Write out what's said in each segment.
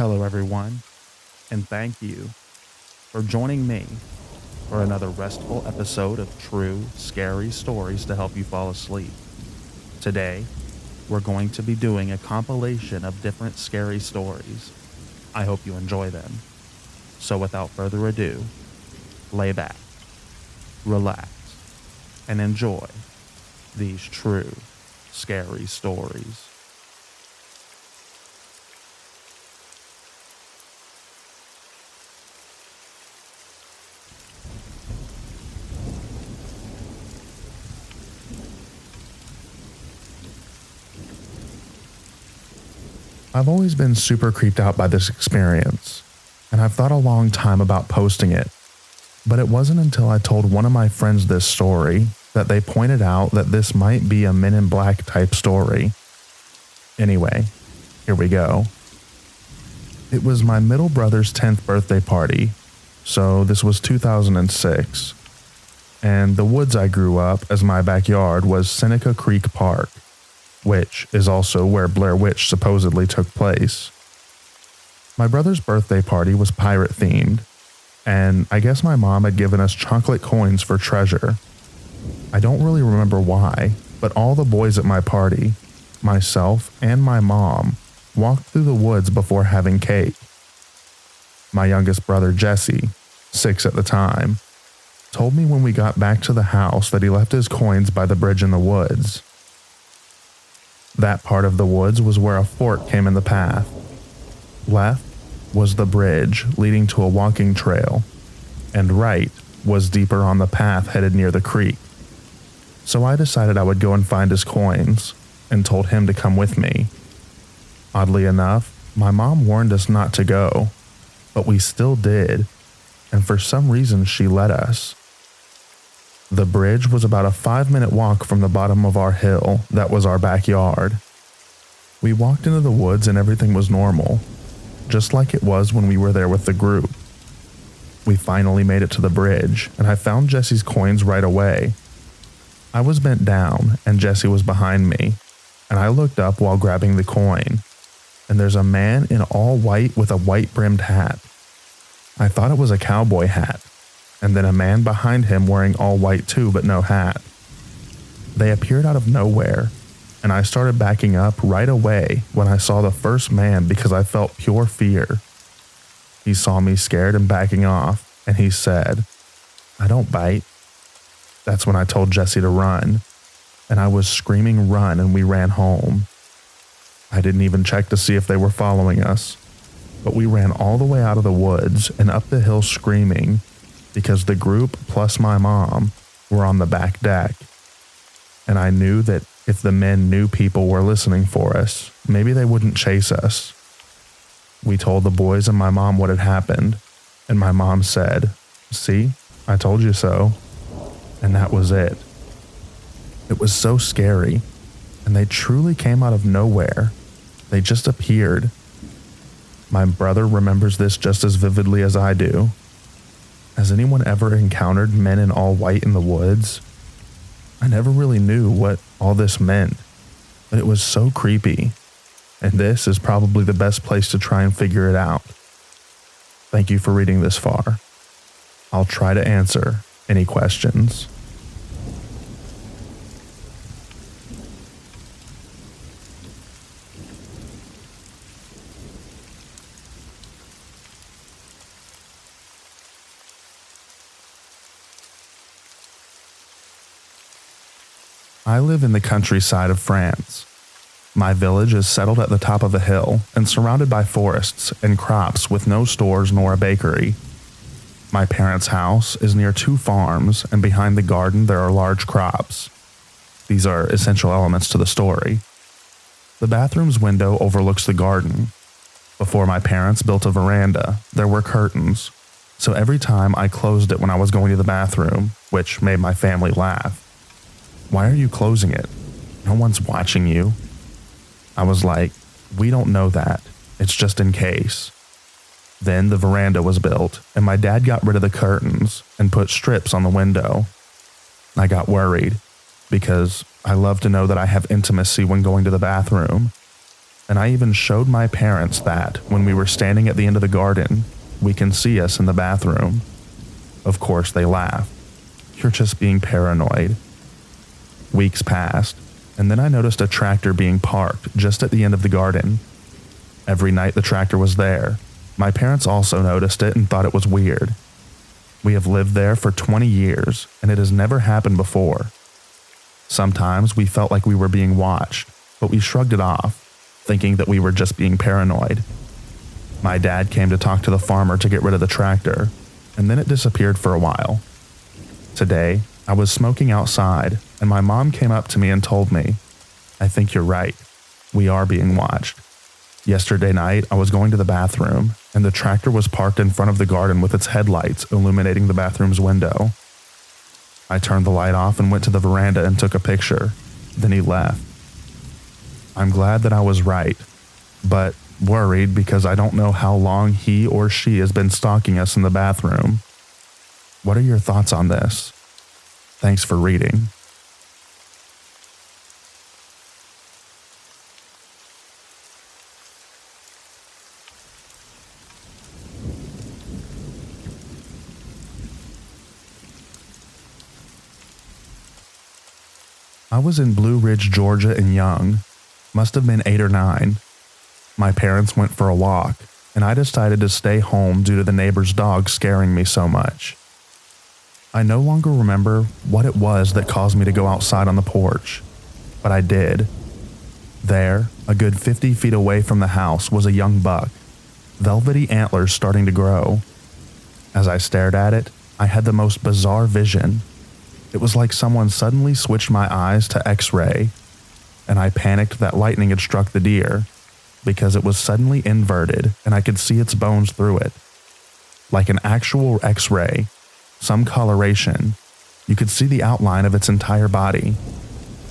Hello, everyone, and thank you for joining me for another restful episode of true, scary stories to help you fall asleep. Today, we're going to be doing a compilation of different scary stories. I hope you enjoy them. So, without further ado, lay back, relax, and enjoy these true, scary stories. I've always been super creeped out by this experience, and I've thought a long time about posting it. But it wasn't until I told one of my friends this story that they pointed out that this might be a Men in Black type story. Anyway, here we go. It was my middle brother's 10th birthday party, so this was 2006. And the woods I grew up as my backyard was Seneca Creek Park, which is also where Blair Witch supposedly took place. My brother's birthday party was pirate themed, and I guess my mom had given us chocolate coins for treasure. I don't really remember why, but all the boys at my party, myself and my mom, walked through the woods before having cake. My youngest brother Jesse, 6 at the time, told me when we got back to the house that he left his coins by the bridge in the woods. That part of the woods was where a fork came in the path. Left was the bridge leading to a walking trail, and right was deeper on the path headed near the creek. So I decided I would go and find his coins, and told him to come with me. Oddly enough, my mom warned us not to go, but we still did, and for some reason she let us. The bridge was about a 5-minute walk from the bottom of our hill that was our backyard. We walked into the woods and everything was normal, just like it was when we were there with the group. We finally made it to the bridge, and I found Jesse's coins right away. I was bent down, and Jesse was behind me, and I looked up while grabbing the coin, and there's a man in all white with a white-brimmed hat. I thought it was a cowboy hat, and then a man behind him wearing all white too but no hat. They appeared out of nowhere, and I started backing up right away when I saw the first man because I felt pure fear. He saw me scared and backing off, and he said, "I don't bite." That's when I told Jesse to run, and I was screaming run and we ran home. I didn't even check to see if they were following us, but we ran all the way out of the woods and up the hill screaming, because the group plus my mom were on the back deck. And I knew that if the men knew people were listening for us, maybe they wouldn't chase us. We told the boys and my mom what had happened, and my mom said, "See, I told you so." And that was it. It was so scary, and they truly came out of nowhere. They just appeared. My brother remembers this just as vividly as I do. Has anyone ever encountered men in all white in the woods? I never really knew what all this meant, but it was so creepy, and this is probably the best place to try and figure it out. Thank you for reading this far. I'll try to answer any questions. I live in the countryside of France. My village is settled at the top of a hill and surrounded by forests and crops with no stores nor a bakery. My parents' house is near 2 farms, and behind the garden there are large crops. These are essential elements to the story. The bathroom's window overlooks the garden. Before my parents built a veranda, there were curtains, so every time I closed it when I was going to the bathroom, which made my family laugh. "Why are you closing it? No one's watching you." I was like, "We don't know that. It's just in case." Then the veranda was built, and my dad got rid of the curtains and put strips on the window. I got worried, because I love to know that I have intimacy when going to the bathroom, and I even showed my parents that when we were standing at the end of the garden, we can see us in the bathroom. Of course, they laughed. You're just being paranoid. Weeks passed, and then I noticed a tractor being parked just at the end of the garden. Every night the tractor was there. My parents also noticed it and thought it was weird. We have lived there for 20 years, and it has never happened before. Sometimes we felt like we were being watched, but we shrugged it off, thinking that we were just being paranoid. My dad came to talk to the farmer to get rid of the tractor, and then it disappeared for a while. Today, I was smoking outside, and my mom came up to me and told me, "I think you're right. We are being watched." Yesterday night, I was going to the bathroom, and the tractor was parked in front of the garden with its headlights illuminating the bathroom's window. I turned the light off and went to the veranda and took a picture. Then he left. I'm glad that I was right, but worried because I don't know how long he or she has been stalking us in the bathroom. What are your thoughts on this? Thanks for reading. I was in Blue Ridge, Georgia and young. Must have been 8 or 9. My parents went for a walk, and I decided to stay home due to the neighbor's dog scaring me so much. I no longer remember what it was that caused me to go outside on the porch, but I did. There, a good 50 feet away from the house, was a young buck, velvety antlers starting to grow. As I stared at it, I had the most bizarre vision. It was like someone suddenly switched my eyes to X-ray, and I panicked that lightning had struck the deer because it was suddenly inverted and I could see its bones through it. Like an actual X-ray, some coloration, you could see the outline of its entire body,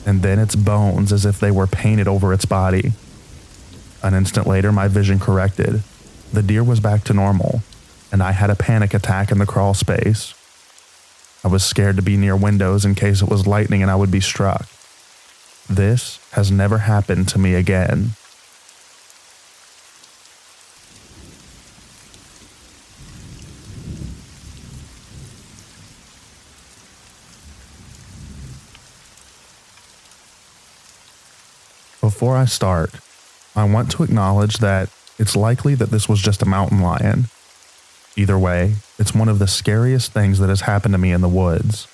and then its bones as if they were painted over its body. An instant later, my vision corrected. The deer was back to normal, and I had a panic attack in the crawl space. I was scared to be near windows in case it was lightning and I would be struck. This has never happened to me again. Before I start, I want to acknowledge that it's likely that this was just a mountain lion. Either way, it's one of the scariest things that has happened to me in the woods.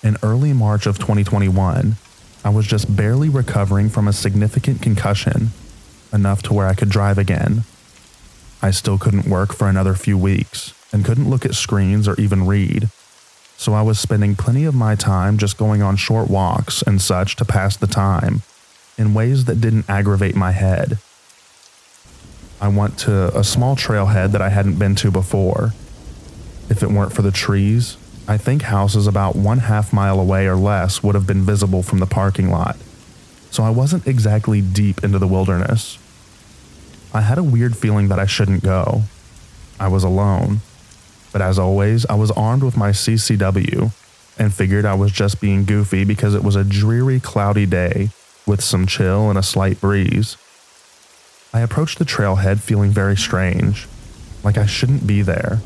In early March of 2021, I was just barely recovering from a significant concussion, enough to where I could drive again. I still couldn't work for another few weeks and couldn't look at screens or even read, so I was spending plenty of my time just going on short walks and such to pass the time in ways that didn't aggravate my head. I went to a small trailhead that I hadn't been to before. If it weren't for the trees, I think houses about 1/2 mile away or less would have been visible from the parking lot, so I wasn't exactly deep into the wilderness. I had a weird feeling that I shouldn't go. I was alone, but as always, I was armed with my CCW and figured I was just being goofy because it was a dreary, cloudy day with some chill and a slight breeze. I approached the trailhead feeling very strange, like I shouldn't be there.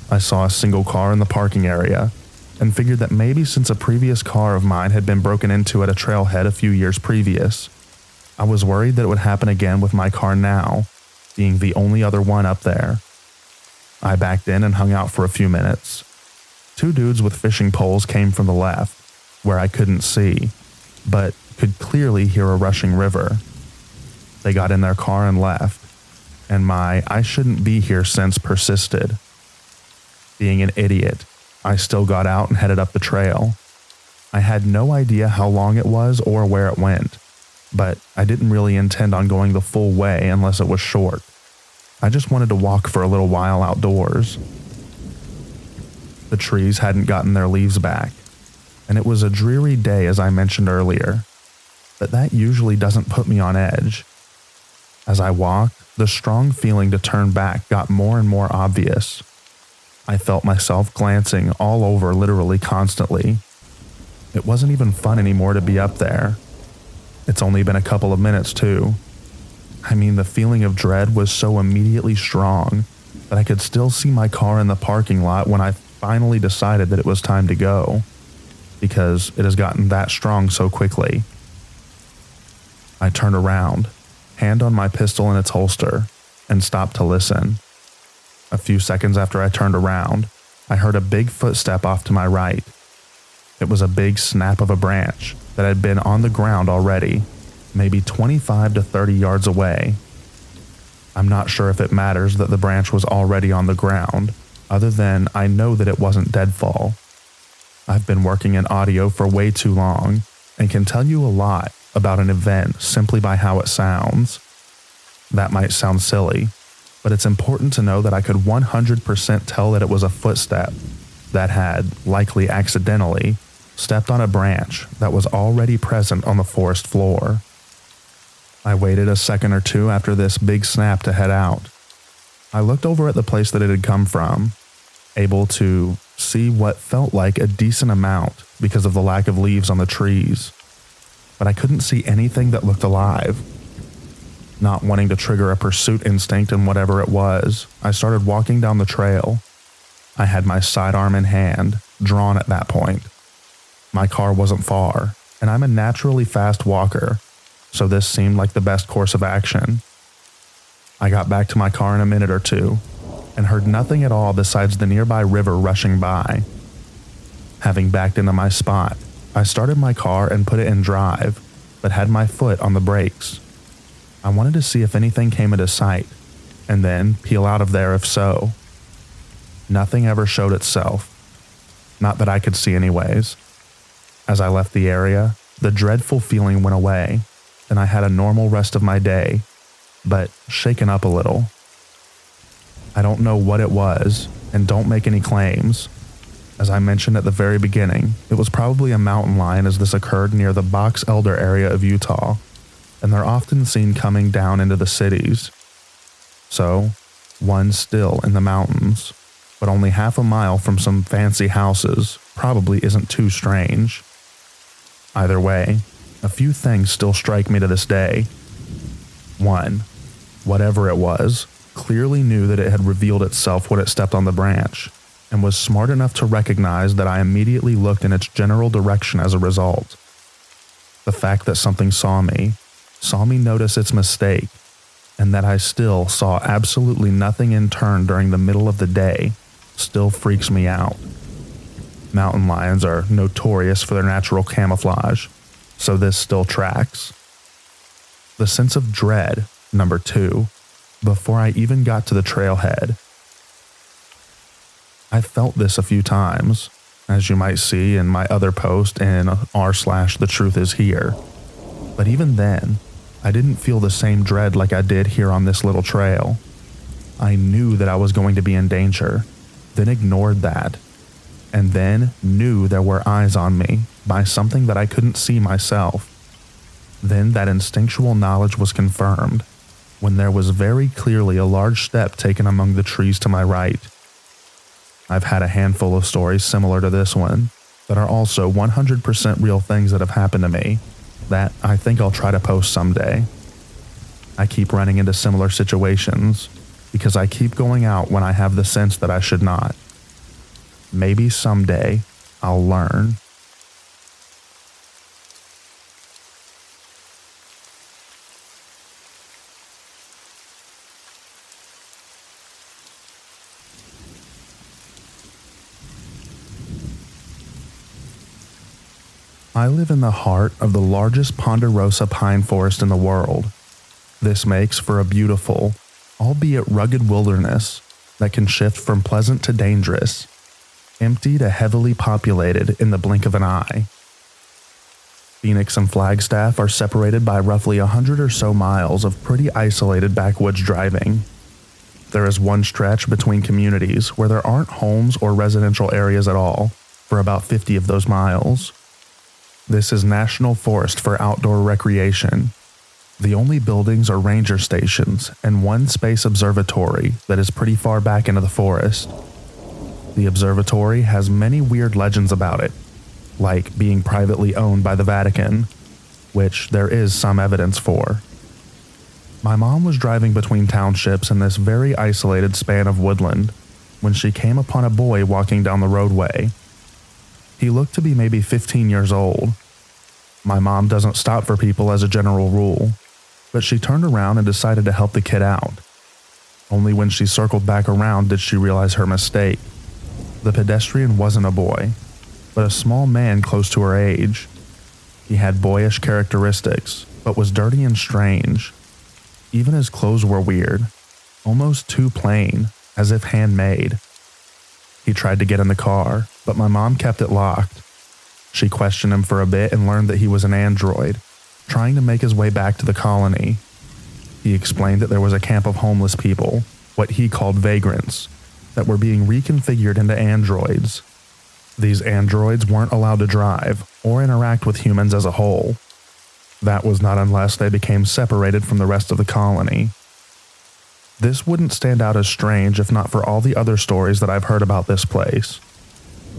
I saw a single car in the parking area and figured that maybe since a previous car of mine had been broken into at a trailhead a few years previous, I was worried that it would happen again with my car now, being the only other one up there. I backed in and hung out for a few minutes. 2 dudes with fishing poles came from the left, where I couldn't see, but could clearly hear a rushing river. They got in their car and left, and my "I shouldn't be here" sense persisted. Being an idiot, I still got out and headed up the trail. I had no idea how long it was or where it went, but I didn't really intend on going the full way unless it was short. I just wanted to walk for a little while outdoors. The trees hadn't gotten their leaves back, and it was a dreary day as I mentioned earlier, but that usually doesn't put me on edge. As I walked, the strong feeling to turn back got more and more obvious. I felt myself glancing all over literally constantly. It wasn't even fun anymore to be up there. It's only been a couple of minutes too. I mean, the feeling of dread was so immediately strong that I could still see my car in the parking lot when I finally decided that it was time to go, because it has gotten that strong so quickly. I turned around, hand on my pistol in its holster, and stopped to listen. A few seconds after I turned around, I heard a big footstep off to my right. It was a big snap of a branch that had been on the ground already, maybe 25 to 30 yards away. I'm not sure if it matters that the branch was already on the ground, other than I know that it wasn't deadfall. I've been working in audio for way too long and can tell you a lot about an event simply by how it sounds. That might sound silly, but it's important to know that I could 100% tell that it was a footstep that had, likely accidentally, stepped on a branch that was already present on the forest floor. I waited a second or two after this big snap to head out. I looked over at the place that it had come from, able to see what felt like a decent amount because of the lack of leaves on the trees, but I couldn't see anything that looked alive. Not wanting to trigger a pursuit instinct in whatever it was, I started walking down the trail. I had my sidearm in hand, drawn at that point. My car wasn't far, and I'm a naturally fast walker, so this seemed like the best course of action. I got back to my car in a minute or two, and heard nothing at all besides the nearby river rushing by. Having backed into my spot, I started my car and put it in drive, but had my foot on the brakes. I wanted to see if anything came into sight, and then peel out of there if so. Nothing ever showed itself. Not that I could see anyways. As I left the area, the dreadful feeling went away, and I had a normal rest of my day, but shaken up a little. I don't know what it was, and don't make any claims. As I mentioned at the very beginning, it was probably a mountain lion, as this occurred near the Box Elder area of Utah, and they're often seen coming down into the cities. So, one still in the mountains, but only half a mile from some fancy houses, probably isn't too strange. Either way, a few things still strike me to this day. 1. Whatever it was, clearly knew that it had revealed itself when it stepped on the branch, and was smart enough to recognize that I immediately looked in its general direction as a result. The fact that something saw me notice its mistake, and that I still saw absolutely nothing in turn during the middle of the day, still freaks me out. Mountain lions are notorious for their natural camouflage, so this still tracks. The sense of dread, number 2, before I even got to the trailhead. I felt this a few times, as you might see in my other post in r/The Truth Is Here. But even then, I didn't feel the same dread like I did here on this little trail. I knew that I was going to be in danger, then ignored that, and then knew there were eyes on me by something that I couldn't see myself. Then that instinctual knowledge was confirmed when there was very clearly a large step taken among the trees to my right. I've had a handful of stories similar to this one that are also 100% real things that have happened to me that I think I'll try to post someday. I keep running into similar situations because I keep going out when I have the sense that I should not. Maybe someday I'll learn. I live in the heart of the largest ponderosa pine forest in the world. This makes for a beautiful, albeit rugged wilderness that can shift from pleasant to dangerous, empty to heavily populated in the blink of an eye. Phoenix and Flagstaff are separated by roughly 100 or so miles of pretty isolated backwoods driving. There is one stretch between communities where there aren't homes or residential areas at all for about 50 of those miles. This is National Forest for outdoor recreation. The only buildings are ranger stations and one space observatory that is pretty far back into the forest. The observatory has many weird legends about it, like being privately owned by the Vatican, which there is some evidence for. My mom was driving between townships in this very isolated span of woodland when she came upon a boy walking down the roadway. He looked to be maybe 15 years old. My mom doesn't stop for people as a general rule, but she turned around and decided to help the kid out. Only when she circled back around did she realize her mistake. The pedestrian wasn't a boy, but a small man close to her age. He had boyish characteristics, but was dirty and strange. Even his clothes were weird, almost too plain, as if handmade. He tried to get in the car, but my mom kept it locked. She questioned him for a bit and learned that he was an android, trying to make his way back to the colony. He explained that there was a camp of homeless people, what he called vagrants, that were being reconfigured into androids. These androids weren't allowed to drive or interact with humans as a whole. That was not unless they became separated from the rest of the colony. This wouldn't stand out as strange if not for all the other stories that I've heard about this place.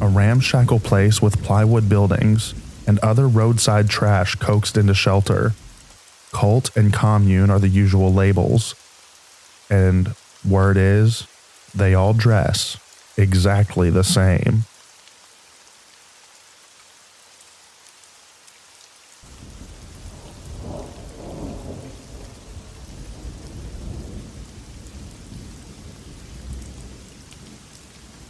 A ramshackle place with plywood buildings and other roadside trash coaxed into shelter. Cult and commune are the usual labels. And word is, they all dress exactly the same.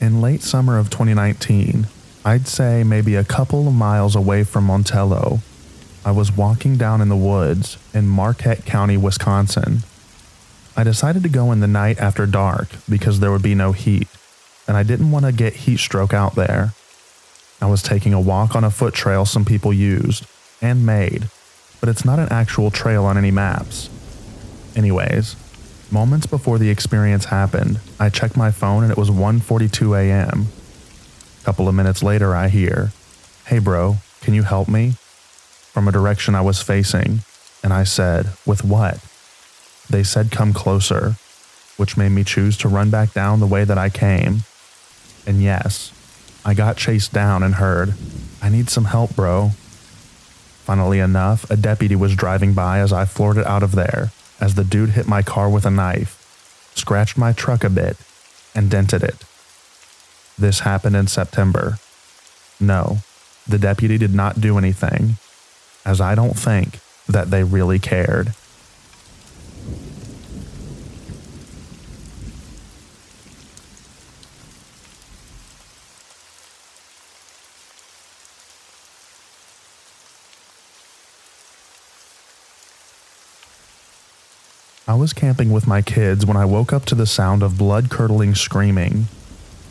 In late summer of 2019, I'd say maybe a couple of miles away from Montello, I was walking down in the woods in Marquette County, Wisconsin. I decided to go in the night after dark because there would be no heat, and I didn't want to get heat stroke out there. I was taking a walk on a foot trail some people used and made, but it's not an actual trail on any maps. Anyways, moments before the experience happened, I checked my phone and it was 1:42 a.m. A couple of minutes later I hear, "Hey bro, can you help me?" from a direction I was facing, and I said, "With what?" They said come closer, which made me choose to run back down the way that I came. And yes, I got chased down and heard, "I need some help, bro." Funnily enough, a deputy was driving by as I floored it out of there, as the dude hit my car with a knife, scratched my truck a bit, and dented it. This happened in September. No, the deputy did not do anything, as I don't think that they really cared. I was camping with my kids when I woke up to the sound of blood-curdling screaming.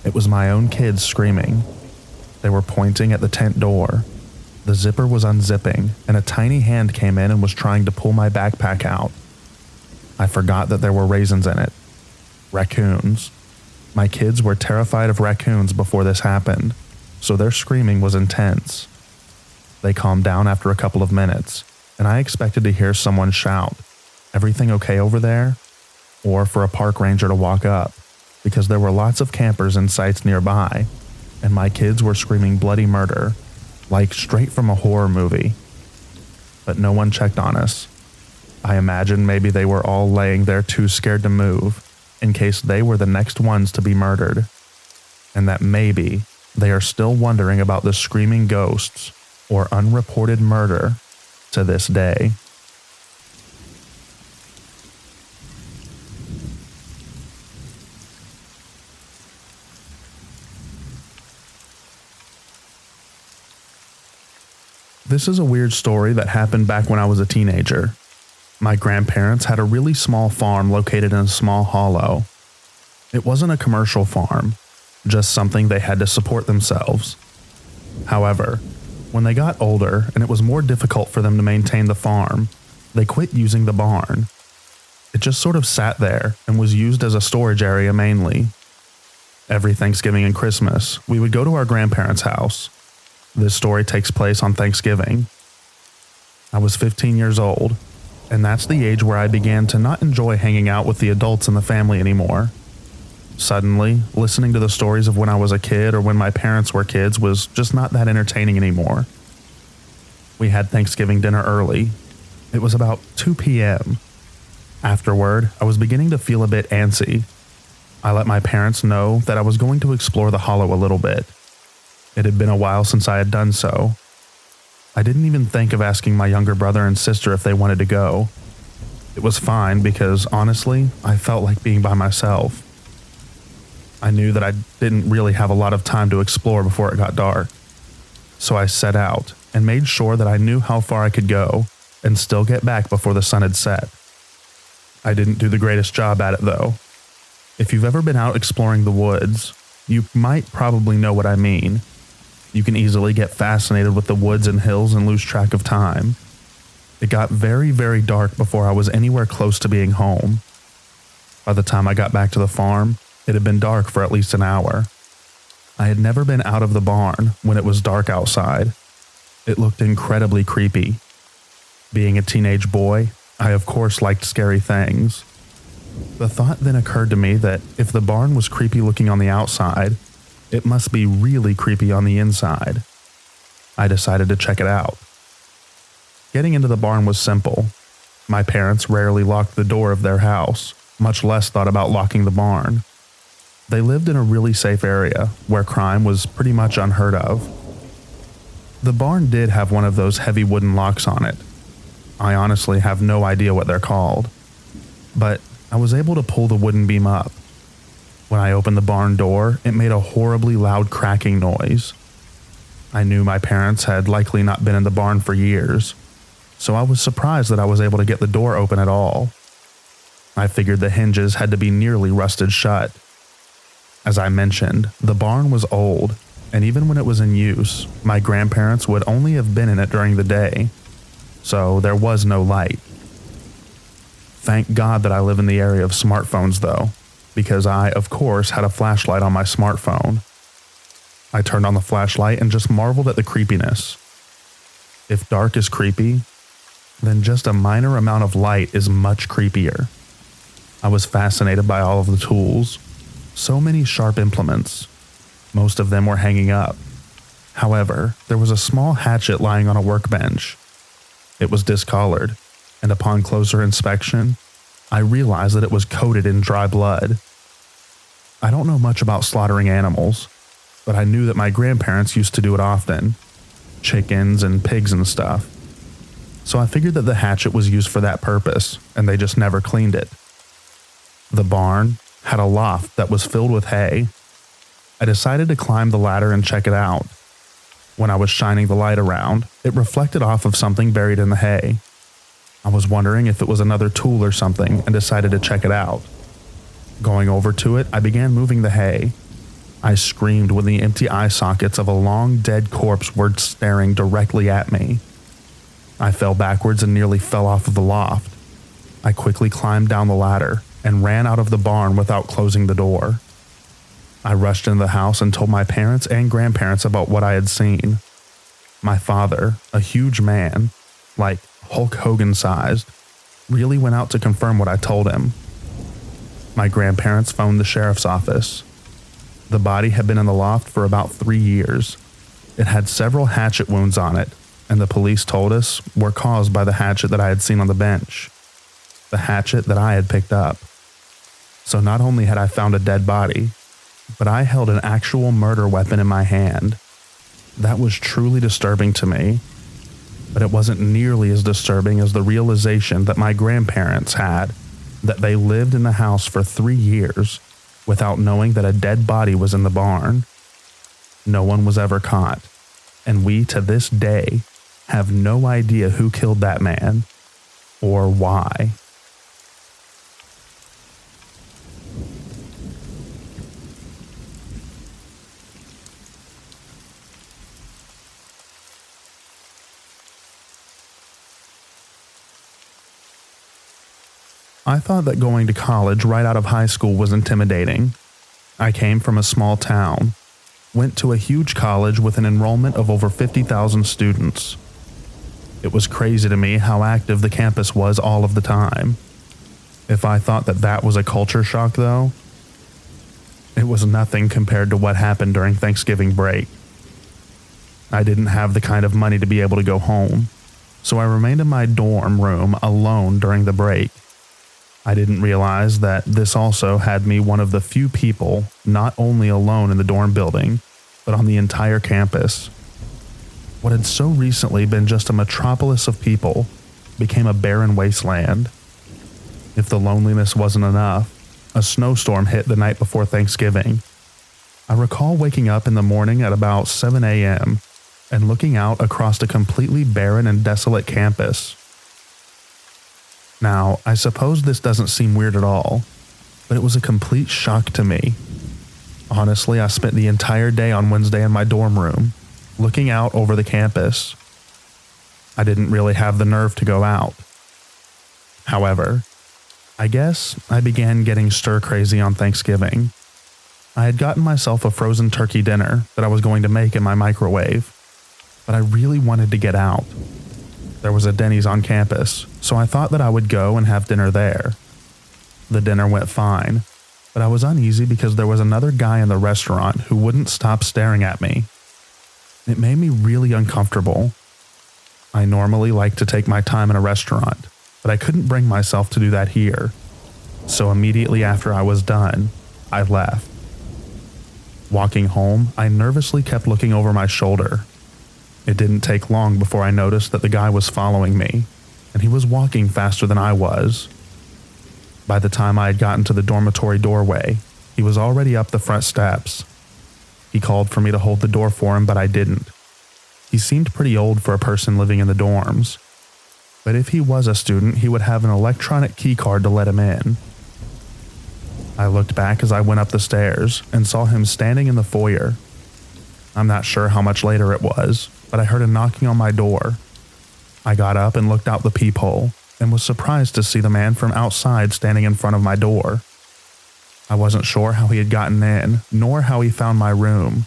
It was my own kids screaming. They were pointing at the tent door. The zipper was unzipping, and a tiny hand came in and was trying to pull my backpack out. I forgot that there were raisins in it. Raccoons. My kids were terrified of raccoons before this happened, so their screaming was intense. They calmed down after a couple of minutes, and I expected to hear someone shout, "Everything okay over there?" or for a park ranger to walk up, because there were lots of campers in sites nearby, and my kids were screaming bloody murder, like straight from a horror movie. But no one checked on us. I imagine maybe they were all laying there too scared to move, in case they were the next ones to be murdered, and that maybe they are still wondering about the screaming ghosts or unreported murder to this day. This is a weird story that happened back when I was a teenager. My grandparents had a really small farm located in a small hollow. It wasn't a commercial farm, just something they had to support themselves. However, when they got older and it was more difficult for them to maintain the farm, they quit using the barn. It just sort of sat there and was used as a storage area mainly. Every Thanksgiving and Christmas, we would go to our grandparents' house. This story takes place on Thanksgiving. I was 15 years old, and that's the age where I began to not enjoy hanging out with the adults in the family anymore. Suddenly, listening to the stories of when I was a kid or when my parents were kids was just not that entertaining anymore. We had Thanksgiving dinner early. It was about 2 p.m. Afterward, I was beginning to feel a bit antsy. I let my parents know that I was going to explore the hollow a little bit. It had been a while since I had done so. I didn't even think of asking my younger brother and sister if they wanted to go. It was fine because, honestly, I felt like being by myself. I knew that I didn't really have a lot of time to explore before it got dark. So I set out and made sure that I knew how far I could go and still get back before the sun had set. I didn't do the greatest job at it though. If you've ever been out exploring the woods, you might probably know what I mean. You can easily get fascinated with the woods and hills and lose track of time. It got very, very dark before I was anywhere close to being home. By the time I got back to the farm, it had been dark for at least an hour. I had never been out of the barn when it was dark outside. It looked incredibly creepy. Being a teenage boy, I of course liked scary things. The thought then occurred to me that if the barn was creepy looking on the outside, it must be really creepy on the inside. I decided to check it out. Getting into the barn was simple. My parents rarely locked the door of their house, much less thought about locking the barn. They lived in a really safe area where crime was pretty much unheard of. The barn did have one of those heavy wooden locks on it. I honestly have no idea what they're called, but I was able to pull the wooden beam up. When I opened the barn door, it made a horribly loud cracking noise. I knew my parents had likely not been in the barn for years, so I was surprised that I was able to get the door open at all. I figured the hinges had to be nearly rusted shut. As I mentioned, the barn was old, and even when it was in use, my grandparents would only have been in it during the day, so there was no light. Thank God that I live in the area of smartphones though, because I, of course, had a flashlight on my smartphone. I turned on the flashlight and just marveled at the creepiness. If dark is creepy, then just a minor amount of light is much creepier. I was fascinated by all of the tools. So many sharp implements. Most of them were hanging up. However, there was a small hatchet lying on a workbench. It was discolored, and upon closer inspection, I realized that it was coated in dry blood. I don't know much about slaughtering animals, but I knew that my grandparents used to do it often. Chickens and pigs and stuff. So I figured that the hatchet was used for that purpose, and they just never cleaned it. The barn had a loft that was filled with hay. I decided to climb the ladder and check it out. When I was shining the light around, it reflected off of something buried in the hay. I was wondering if it was another tool or something and decided to check it out. Going over to it, I began moving the hay. I screamed when the empty eye sockets of a long dead corpse were staring directly at me. I fell backwards and nearly fell off of the loft. I quickly climbed down the ladder and ran out of the barn without closing the door. I rushed into the house and told my parents and grandparents about what I had seen. My father, a huge man, like Hulk Hogan sized, really went out to confirm what I told him. My grandparents phoned the sheriff's office. The body had been in the loft for about 3 years. It had several hatchet wounds on it, and the police told us were caused by the hatchet that I had seen on the bench. The hatchet that I had picked up. So not only had I found a dead body, but I held an actual murder weapon in my hand. That was truly disturbing to me, but it wasn't nearly as disturbing as the realization that my grandparents had, that they lived in the house for 3 years without knowing that a dead body was in the barn. No one was ever caught, and we to this day have no idea who killed that man or why. I thought that going to college right out of high school was intimidating. I came from a small town, went to a huge college with an enrollment of over 50,000 students. It was crazy to me how active the campus was all of the time. If I thought that that was a culture shock though, it was nothing compared to what happened during Thanksgiving break. I didn't have the kind of money to be able to go home, so I remained in my dorm room alone during the break. I didn't realize that this also had me one of the few people not only alone in the dorm building, but on the entire campus. What had so recently been just a metropolis of people became a barren wasteland. If the loneliness wasn't enough, a snowstorm hit the night before Thanksgiving. I recall waking up in the morning at about 7 a.m. and looking out across a completely barren and desolate campus. Now, I suppose this doesn't seem weird at all, but it was a complete shock to me. Honestly, I spent the entire day on Wednesday in my dorm room, looking out over the campus. I didn't really have the nerve to go out. However, I guess I began getting stir-crazy on Thanksgiving. I had gotten myself a frozen turkey dinner that I was going to make in my microwave, but I really wanted to get out. There was a Denny's on campus, so I thought that I would go and have dinner there. The dinner went fine, but I was uneasy because there was another guy in the restaurant who wouldn't stop staring at me. It made me really uncomfortable. I normally like to take my time in a restaurant, but I couldn't bring myself to do that here. So immediately after I was done, I left. Walking home, I nervously kept looking over my shoulder. It didn't take long before I noticed that the guy was following me, and he was walking faster than I was. By the time I had gotten to the dormitory doorway, he was already up the front steps. He called for me to hold the door for him, but I didn't. He seemed pretty old for a person living in the dorms. But if he was a student, he would have an electronic key card to let him in. I looked back as I went up the stairs and saw him standing in the foyer. I'm not sure how much later it was, but I heard a knocking on my door. I got up and looked out the peephole and was surprised to see the man from outside standing in front of my door. I wasn't sure how he had gotten in, nor how he found my room.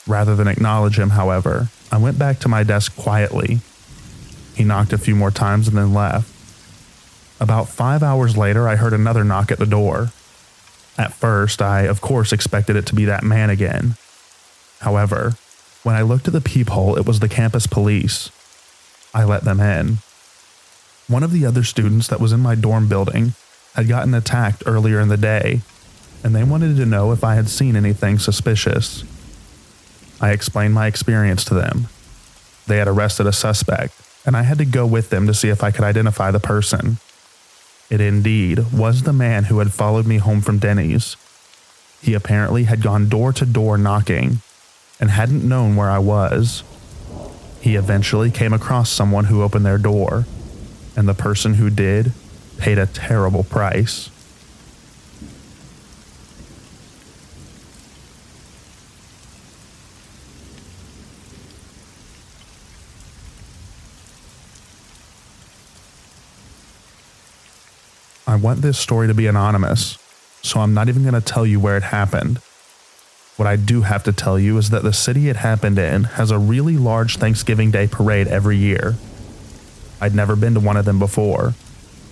Rather than acknowledge him, however, I went back to my desk quietly. He knocked a few more times and then left. About 5 hours later, I heard another knock at the door. At first, I of course expected it to be that man again. However, when I looked at the peephole, it was the campus police. I let them in. One of the other students that was in my dorm building had gotten attacked earlier in the day, and they wanted to know if I had seen anything suspicious. I explained my experience to them. They had arrested a suspect, and I had to go with them to see if I could identify the person. It indeed was the man who had followed me home from Denny's. He apparently had gone door to door knocking and hadn't known where I was. He eventually came across someone who opened their door, and the person who did paid a terrible price. I want this story to be anonymous, so I'm not even going to tell you where it happened. What I do have to tell you is that the city it happened in has a really large Thanksgiving Day parade every year. I'd never been to one of them before,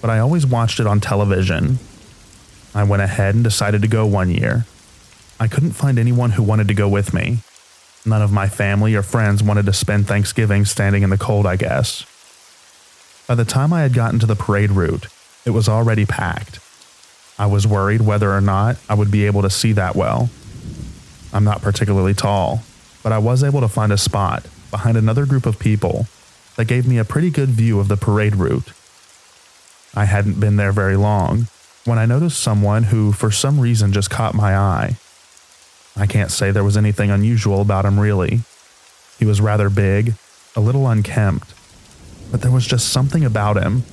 but I always watched it on television. I went ahead and decided to go one year. I couldn't find anyone who wanted to go with me. None of my family or friends wanted to spend Thanksgiving standing in the cold, I guess. By the time I had gotten to the parade route, it was already packed. I was worried whether or not I would be able to see that well. I'm not particularly tall, but I was able to find a spot behind another group of people that gave me a pretty good view of the parade route. I hadn't been there very long when I noticed someone who for some reason just caught my eye. I can't say there was anything unusual about him really. He was rather big, a little unkempt, but there was just something about him.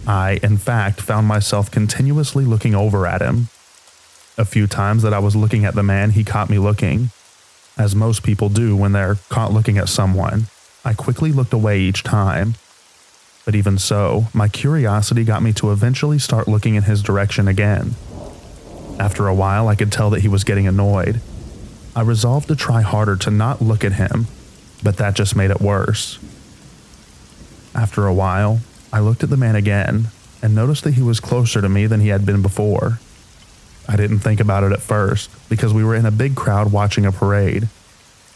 I, in fact, found myself continuously looking over at him. A few times that I was looking at the man, he caught me looking. As most people do when they're caught looking at someone, I quickly looked away each time. But even so, my curiosity got me to eventually start looking in his direction again. After a while, I could tell that he was getting annoyed. I resolved to try harder to not look at him, but that just made it worse. After a while, I looked at the man again and noticed that he was closer to me than he had been before. I didn't think about it at first because we were in a big crowd watching a parade.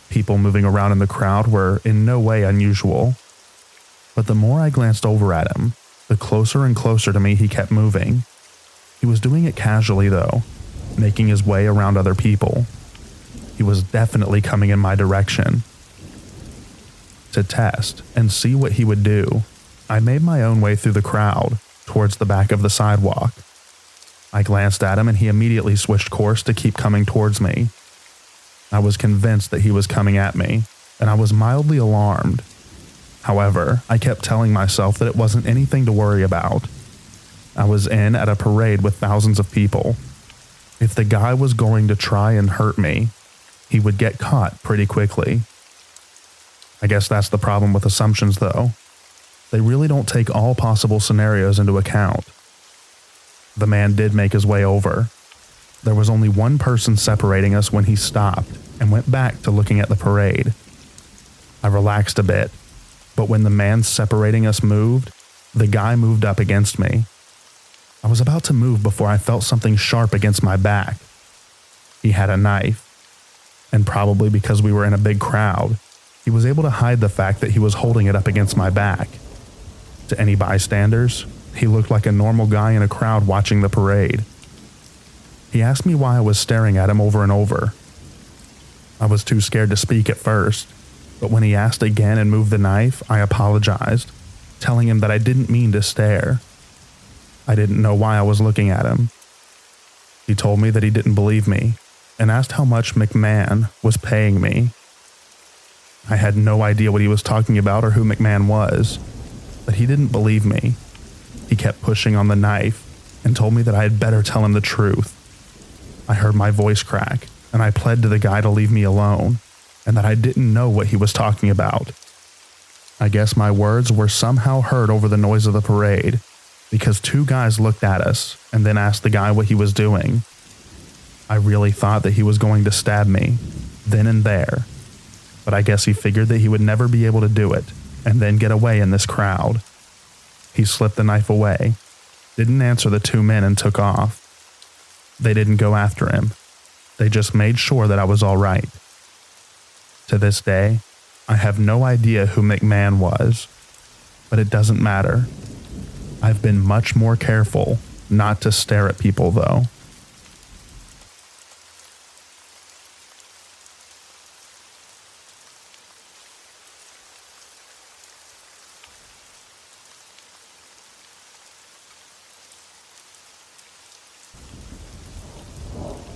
People moving around in the crowd were in no way unusual. But the more I glanced over at him, The closer and closer to me he kept moving. He was doing it casually though, making his way around other people. He was definitely coming in my direction. To test and see what he would do, I made my own way through the crowd towards the back of the sidewalk. I glanced at him and he immediately switched course to keep coming towards me. I was convinced that he was coming at me, and I was mildly alarmed. However, I kept telling myself that it wasn't anything to worry about. I was at a parade with thousands of people. If the guy was going to try and hurt me, he would get caught pretty quickly. I guess that's the problem with assumptions though. They really don't take all possible scenarios into account. The man did make his way over. There was only one person separating us when he stopped and went back to looking at the parade. I relaxed a bit, but when the man separating us moved, the guy moved up against me. I was about to move before I felt something sharp against my back. He had a knife, and probably because we were in a big crowd, he was able to hide the fact that he was holding it up against my back. To any bystanders, he looked like a normal guy in a crowd watching the parade. He asked me why I was staring at him over and over. I was too scared to speak at first, but when he asked again and moved the knife, I apologized, telling him that I didn't mean to stare. I didn't know why I was looking at him. He told me that he didn't believe me and asked how much McMahon was paying me. I had no idea what he was talking about or who McMahon was, but he didn't believe me. He kept pushing on the knife and told me that I had better tell him the truth. I heard my voice crack, and I pled to the guy to leave me alone, and that I didn't know what he was talking about. I guess my words were somehow heard over the noise of the parade, because two guys looked at us and then asked the guy what he was doing. I really thought that he was going to stab me, then and there, but I guess he figured that he would never be able to do it, and then get away in this crowd. He slipped the knife away, didn't answer the two men, and took off. They didn't go after him. They just made sure that I was all right. To this day, I have no idea who McMahon was, but it doesn't matter. I've been much more careful not to stare at people though.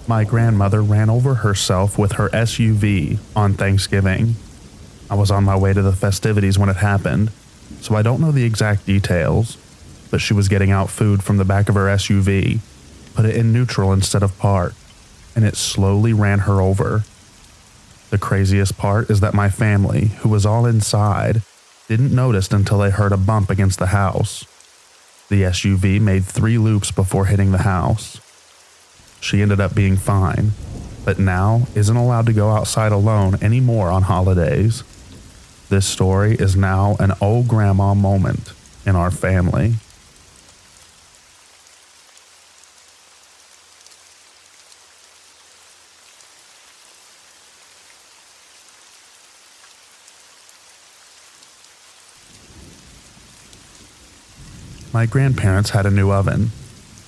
My grandmother ran over herself with her SUV on Thanksgiving. I was on my way to the festivities when it happened, so I don't know the exact details, but she was getting out food from the back of her SUV, put it in neutral instead of park, and it slowly ran her over. The craziest part is that my family, who was all inside, didn't notice until they heard a bump against the house. The SUV made 3 loops before hitting the house. She ended up being fine, but now isn't allowed to go outside alone anymore on holidays. This story is now an old grandma moment in our family. My grandparents had a new oven,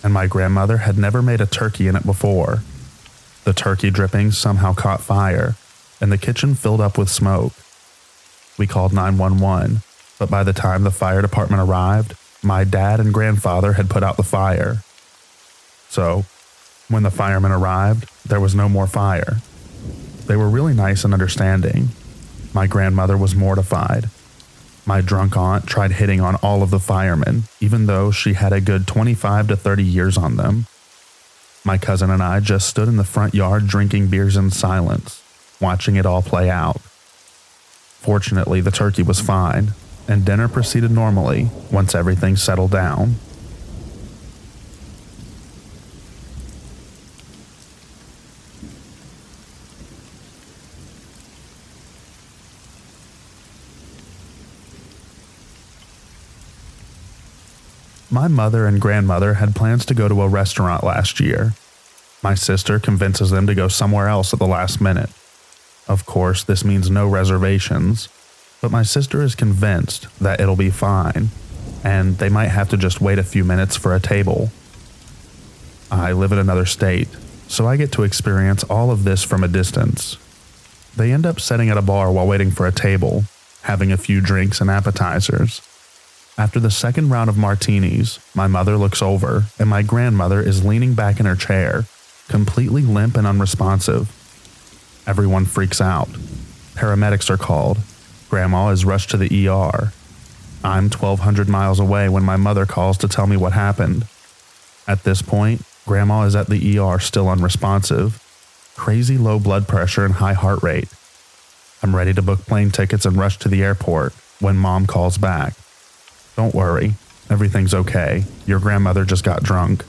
and my grandmother had never made a turkey in it before. The turkey drippings somehow caught fire, and the kitchen filled up with smoke. We called 911, but by the time the fire department arrived, my dad and grandfather had put out the fire. So, when the firemen arrived, there was no more fire. They were really nice and understanding. My grandmother was mortified. My drunk aunt tried hitting on all of the firemen, even though she had a good 25 to 30 years on them. My cousin and I just stood in the front yard drinking beers in silence, watching it all play out. Fortunately, the turkey was fine, and dinner proceeded normally once everything settled down. My mother and grandmother had plans to go to a restaurant last year. My sister convinces them to go somewhere else at the last minute. Of course, this means no reservations, but my sister is convinced that it'll be fine. and they might have to just wait a few minutes for a table. I live in another state, so I get to experience all of this from a distance. They end up sitting at a bar while waiting for a table, having a few drinks and appetizers. After the second round of martinis, my mother looks over and my grandmother is leaning back in her chair, completely limp and unresponsive. Everyone freaks out. Paramedics are called. Grandma is rushed to the ER. I'm 1,200 miles away when my mother calls to tell me what happened. At this point, Grandma is at the ER still unresponsive. Crazy low blood pressure and high heart rate. I'm ready to book plane tickets and rush to the airport when Mom calls back. Don't worry, everything's okay. Your grandmother just got drunk.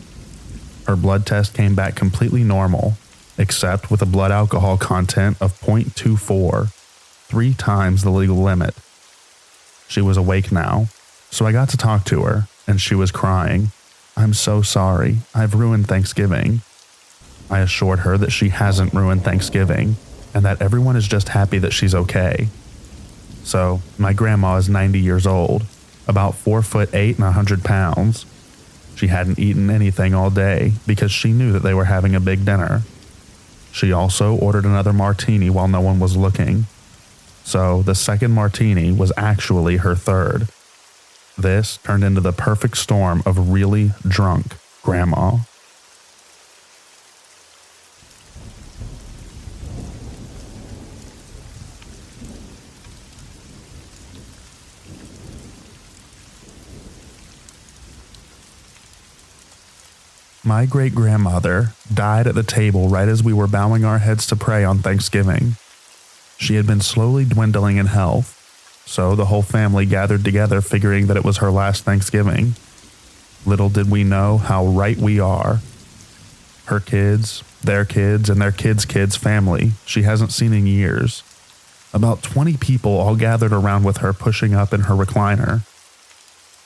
Her blood test came back completely normal, except with a blood alcohol content of 0.24, 3 times the legal limit. She was awake now, so I got to talk to her, and she was crying. I'm so sorry, I've ruined Thanksgiving. I assured her that she hasn't ruined Thanksgiving, and that everyone is just happy that she's okay. So, my grandma is 90 years old, about 4'8" and 100 pounds. She hadn't eaten anything all day because she knew that they were having a big dinner. She also ordered another martini while no one was looking. So the second martini was actually her third. This turned into the perfect storm of really drunk grandma. My great-grandmother died at the table right as we were bowing our heads to pray on Thanksgiving. She had been slowly dwindling in health, so the whole family gathered together figuring that it was her last Thanksgiving. Little did we know how right we are. Her kids, their kids, and their kids' family she hasn't seen in years. About 20 people all gathered around with her pushing up in her recliner.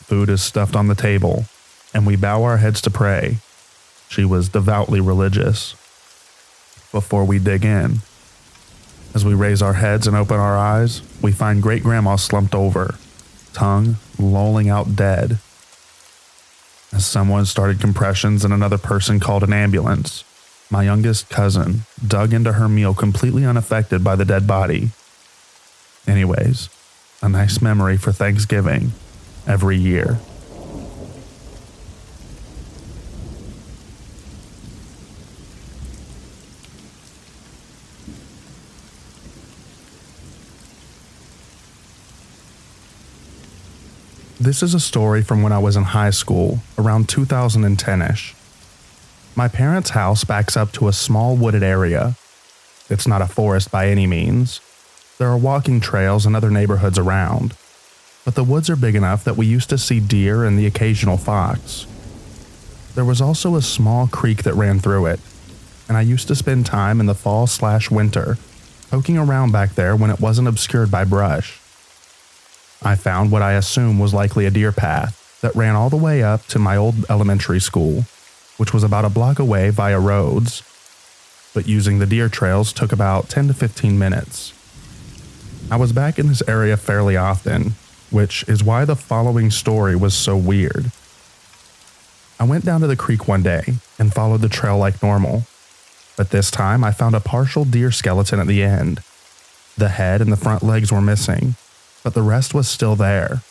Food is stuffed on the table, and we bow our heads to pray. She was devoutly religious. Before we dig in, as we raise our heads and open our eyes, we find great-grandma slumped over, tongue lolling out dead. As someone started compressions and another person called an ambulance, my youngest cousin dug into her meal completely unaffected by the dead body. Anyways, a nice memory for Thanksgiving every year. This is a story from when I was in high school, around 2010-ish. My parents' house backs up to a small wooded area. It's not a forest by any means. There are walking trails and other neighborhoods around, but the woods are big enough that we used to see deer and the occasional fox. There was also a small creek that ran through it, and I used to spend time in the fall/winter poking around back there when it wasn't obscured by brush. I found what I assume was likely a deer path that ran all the way up to my old elementary school, which was about a block away via roads, but using the deer trails took about 10 to 15 minutes. I was back in this area fairly often, which is why the following story was so weird. I went down to the creek one day and followed the trail like normal, but this time I found a partial deer skeleton at the end. The head and the front legs were missing, but the rest was still there,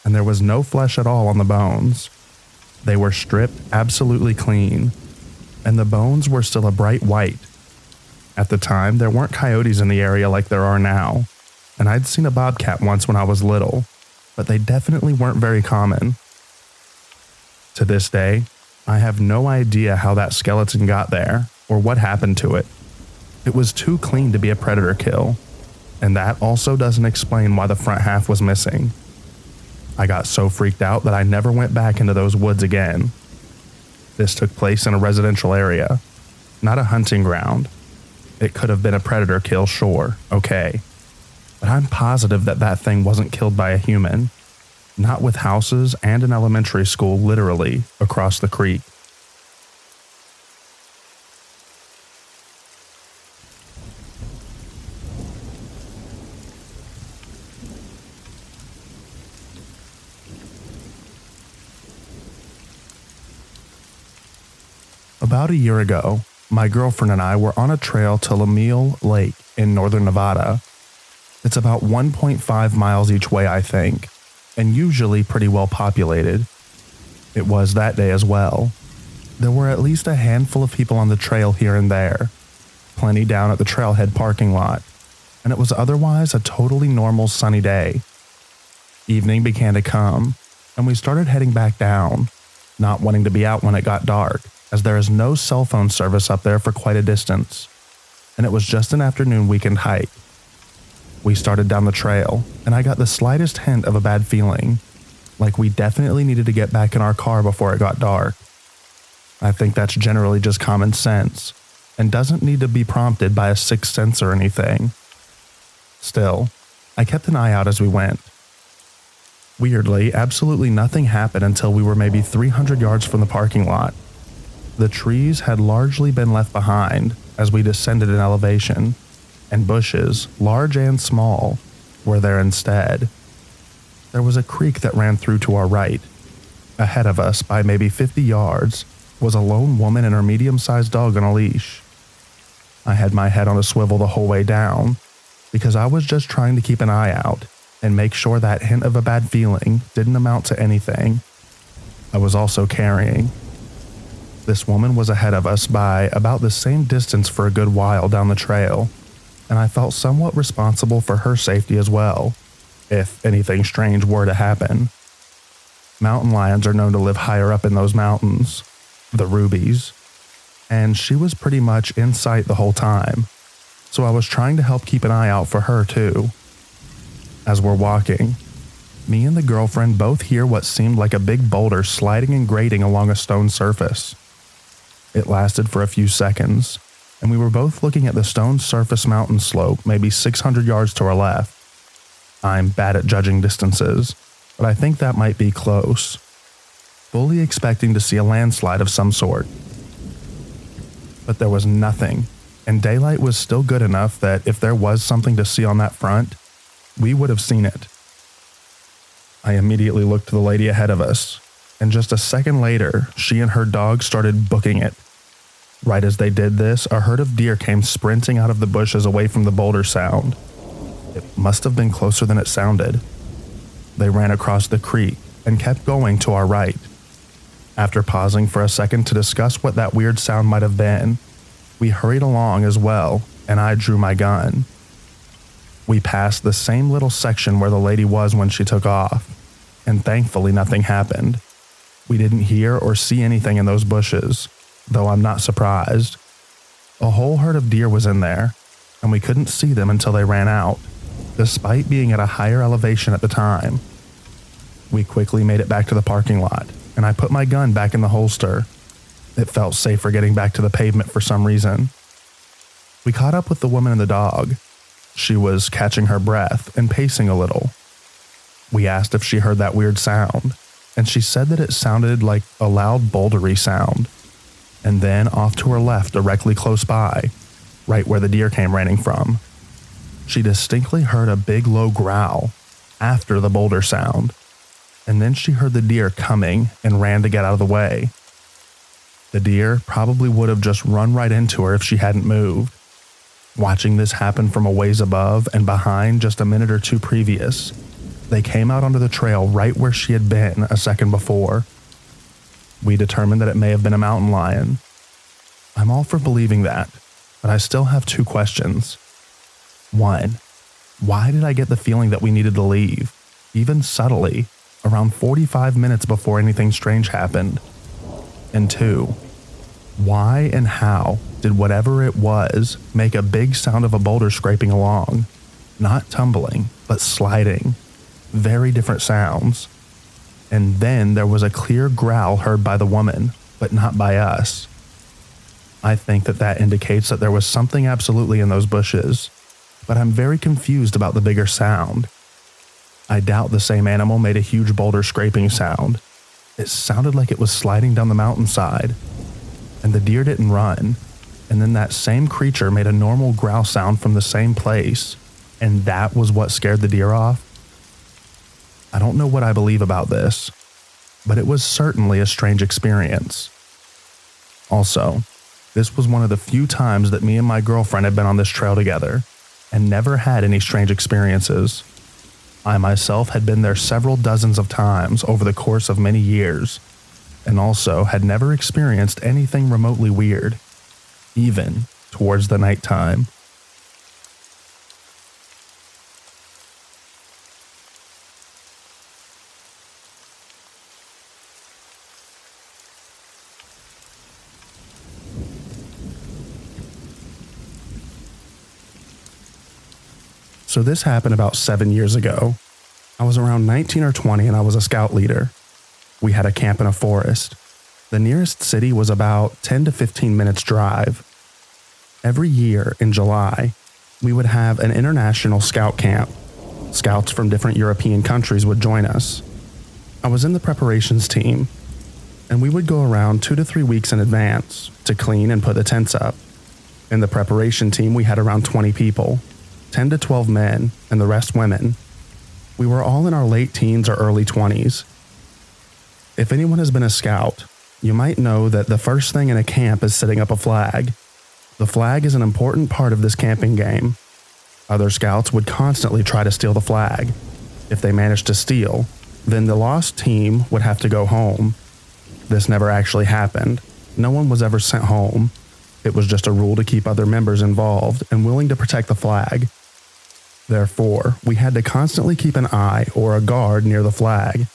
and there was no flesh at all on the bones. They were stripped absolutely clean, and the bones were still a bright white. At the time, there weren't coyotes in the area like there are now, and I'd seen a bobcat once when I was little, but they definitely weren't very common. To this day, I have no idea how that skeleton got there or what happened to it. It was too clean to be a predator kill. And that also doesn't explain why the front half was missing. I got so freaked out that I never went back into those woods again. This took place in a residential area, not a hunting ground. It could have been a predator kill, sure, okay. But I'm positive that that thing wasn't killed by a human, not with houses and an elementary school literally across the creek. About a year ago, my girlfriend and I were on a trail to Lamille Lake in northern Nevada. It's about 1.5 miles each way, I think, and usually pretty well populated. It was that day as well. There were at least a handful of people on the trail here and there, plenty down at the trailhead parking lot, and it was otherwise a totally normal sunny day. Evening began to come, and we started heading back down, not wanting to be out when it got dark, as there is no cell phone service up there for quite a distance, and it was just an afternoon weekend hike. We started down the trail, and I got the slightest hint of a bad feeling, like we definitely needed to get back in our car before it got dark. I think that's generally just common sense, and doesn't need to be prompted by a sixth sense or anything. Still, I kept an eye out as we went. Weirdly, absolutely nothing happened until we were maybe 300 yards from the parking lot. The trees had largely been left behind as we descended in elevation, and bushes, large and small, were there instead. There was a creek that ran through to our right. Ahead of us, by maybe 50 yards, was a lone woman and her medium-sized dog on a leash. I had my head on a swivel the whole way down, because I was just trying to keep an eye out and make sure that hint of a bad feeling didn't amount to anything. I was also carrying. This woman was ahead of us by about the same distance for a good while down the trail, and I felt somewhat responsible for her safety as well, if anything strange were to happen. Mountain lions are known to live higher up in those mountains, the Rubies, and she was pretty much in sight the whole time, so I was trying to help keep an eye out for her too. As we're walking, me and the girlfriend both hear what seemed like a big boulder sliding and grating along a stone surface. It lasted for a few seconds, and we were both looking at the stone surface mountain slope maybe 600 yards to our left. I'm bad at judging distances, but I think that might be close. Fully expecting to see a landslide of some sort. But there was nothing, and daylight was still good enough that if there was something to see on that front, we would have seen it. I immediately looked to the lady ahead of us, and just a second later, she and her dog started booking it. Right as they did this, a herd of deer came sprinting out of the bushes away from the boulder sound. It must have been closer than it sounded. They ran across the creek and kept going to our right. After pausing for a second to discuss what that weird sound might have been, we hurried along as well, and I drew my gun. We passed the same little section where the lady was when she took off, and thankfully nothing happened. We didn't hear or see anything in those bushes, though I'm not surprised. A whole herd of deer was in there, and we couldn't see them until they ran out, despite being at a higher elevation at the time. We quickly made it back to the parking lot, and I put my gun back in the holster. It felt safer getting back to the pavement for some reason. We caught up with the woman and the dog. She was catching her breath and pacing a little. We asked if she heard that weird sound, and she said that it sounded like a loud bouldery sound. And then off to her left, directly close by, right where the deer came running from, she distinctly heard a big low growl after the boulder sound, and then she heard the deer coming and ran to get out of the way. The deer probably would have just run right into her if she hadn't moved. Watching this happen from a ways above and behind just a minute or two previous, they came out onto the trail right where she had been a second before. We determined that it may have been a mountain lion. I'm all for believing that, but I still have two questions. One, why did I get the feeling that we needed to leave, even subtly, around 45 minutes before anything strange happened? And two, why and how did whatever it was make a big sound of a boulder scraping along? Not tumbling, but sliding. Very different sounds. And then there was a clear growl heard by the woman, but not by us. I think that indicates that there was something absolutely in those bushes, but I'm very confused about the bigger sound. I doubt the same animal made a huge boulder scraping sound. It sounded like it was sliding down the mountainside, and the deer didn't run, and then that same creature made a normal growl sound from the same place, and that was what scared the deer off. I don't know what I believe about this, but it was certainly a strange experience. Also, this was one of the few times that me and my girlfriend had been on this trail together and never had any strange experiences. I myself had been there several dozens of times over the course of many years, and also had never experienced anything remotely weird, even towards the nighttime. So this happened about 7 years ago. I was around 19 or 20 and I was a scout leader. We had a camp in a forest. The nearest city was about 10 to 15 minutes drive. Every year in July, we would have an international scout camp. Scouts from different European countries would join us. I was in the preparations team, and we would go around 2 to 3 weeks in advance to clean and put the tents up. In the preparation team, we had around 20 people. 10 to 12 men, and the rest women. We were all in our late teens or early 20s. If anyone has been a scout, you might know that the first thing in a camp is setting up a flag. The flag is an important part of this camping game. Other scouts would constantly try to steal the flag. If they managed to steal, then the lost team would have to go home. This never actually happened. No one was ever sent home. It was just a rule to keep other members involved and willing to protect the flag. Therefore, we had to constantly keep an eye or a guard near the flag.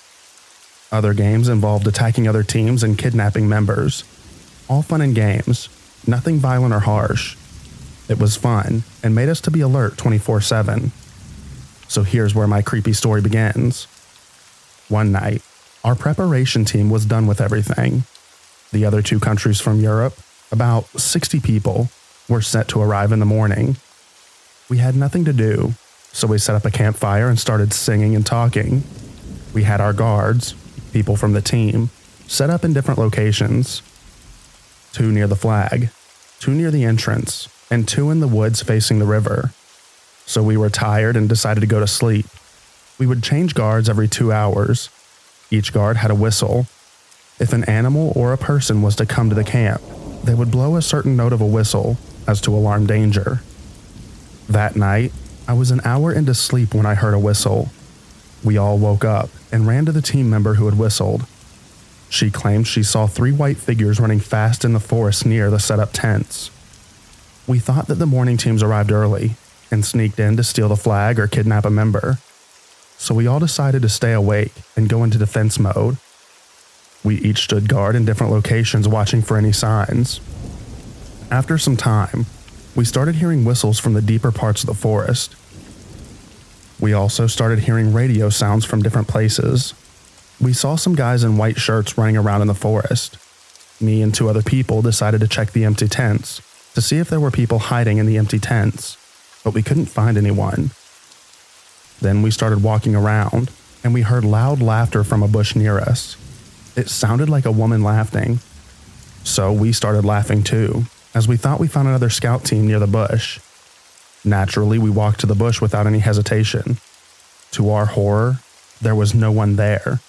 Other games involved attacking other teams and kidnapping members. All fun and games, nothing violent or harsh. It was fun and made us to be alert 24/7. So here's where my creepy story begins. One night, our preparation team was done with everything. The other 2 countries from Europe, about 60 people, were set to arrive in the morning. We had nothing to do, so we set up a campfire and started singing and talking. We had our guards, people from the team, set up in different locations. 2 near the flag, 2 near the entrance, and 2 in the woods facing the river. So we were tired and decided to go to sleep. We would change guards every 2 hours. Each guard had a whistle. If an animal or a person was to come to the camp, they would blow a certain note of a whistle as to alarm danger. That night, I was an hour into sleep when I heard a whistle. We all woke up and ran to the team member who had whistled. She claimed she saw 3 white figures running fast in the forest near the set-up tents. We thought that the morning teams arrived early and sneaked in to steal the flag or kidnap a member. So we all decided to stay awake and go into defense mode. We each stood guard in different locations watching for any signs. After some time, we started hearing whistles from the deeper parts of the forest. We also started hearing radio sounds from different places. We saw some guys in white shirts running around in the forest. Me and 2 other people decided to check the empty tents to see if there were people hiding in the empty tents, but we couldn't find anyone. Then we started walking around, and we heard loud laughter from a bush near us. It sounded like a woman laughing. So we started laughing too, as we thought we found another scout team near the bush. Naturally, we walked to the bush without any hesitation. To our horror, there was no one there.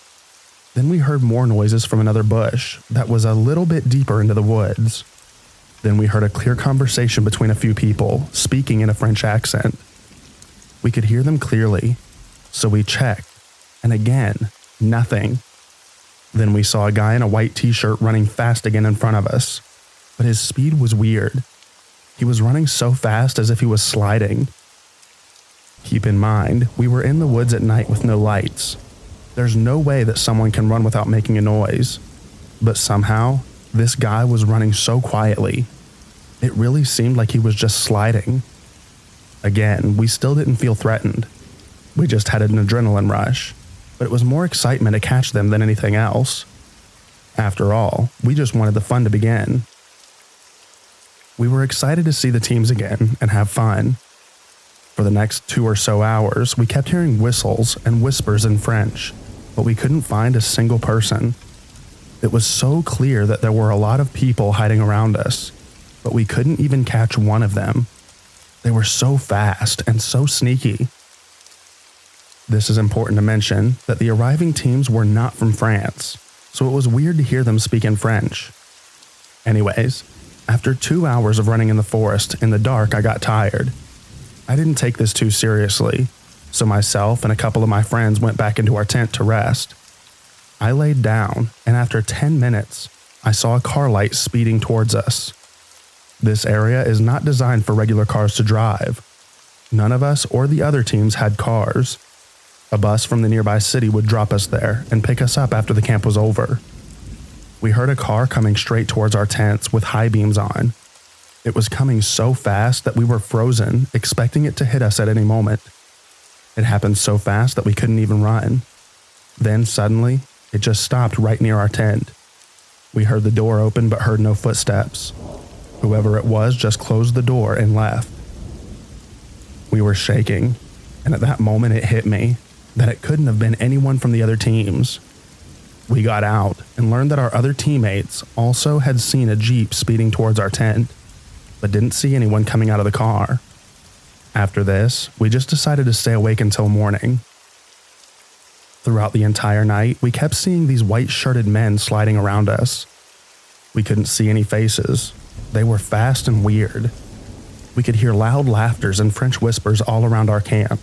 Then we heard more noises from another bush that was a little bit deeper into the woods. Then we heard a clear conversation between a few people, speaking in a French accent. We could hear them clearly, so we checked, and again, nothing. Then we saw a guy in a white t-shirt running fast again in front of us, but his speed was weird. He was running so fast as if he was sliding. Keep in mind, we were in the woods at night with no lights. There's no way that someone can run without making a noise. But somehow, this guy was running so quietly. It really seemed like he was just sliding. Again, we still didn't feel threatened. We just had an adrenaline rush, but it was more excitement to catch them than anything else. After all, we just wanted the fun to begin. We were excited to see the teams again and have fun. For the next 2 or so hours, we kept hearing whistles and whispers in French, but we couldn't find a single person. It was so clear that there were a lot of people hiding around us, but we couldn't even catch one of them. They were so fast and so sneaky. This is important to mention that the arriving teams were not from France, so it was weird to hear them speak in French. Anyways, after 2 hours of running in the forest in the dark, I got tired. I didn't take this too seriously, so myself and a couple of my friends went back into our tent to rest. I laid down, and after 10 minutes, I saw a car light speeding towards us. This area is not designed for regular cars to drive. None of us or the other teams had cars. A bus from the nearby city would drop us there and pick us up after the camp was over. We heard a car coming straight towards our tents with high beams on. It was coming so fast that we were frozen, expecting it to hit us at any moment. It happened so fast that we couldn't even run. Then suddenly, it just stopped right near our tent. We heard the door open but heard no footsteps. Whoever it was just closed the door and left. We were shaking, and at that moment it hit me that it couldn't have been anyone from the other teams. We got out and learned that our other teammates also had seen a Jeep speeding towards our tent, but didn't see anyone coming out of the car. After this, we just decided to stay awake until morning. Throughout the entire night, we kept seeing these white-shirted men sliding around us. We couldn't see any faces. They were fast and weird. We could hear loud laughters and French whispers all around our camp.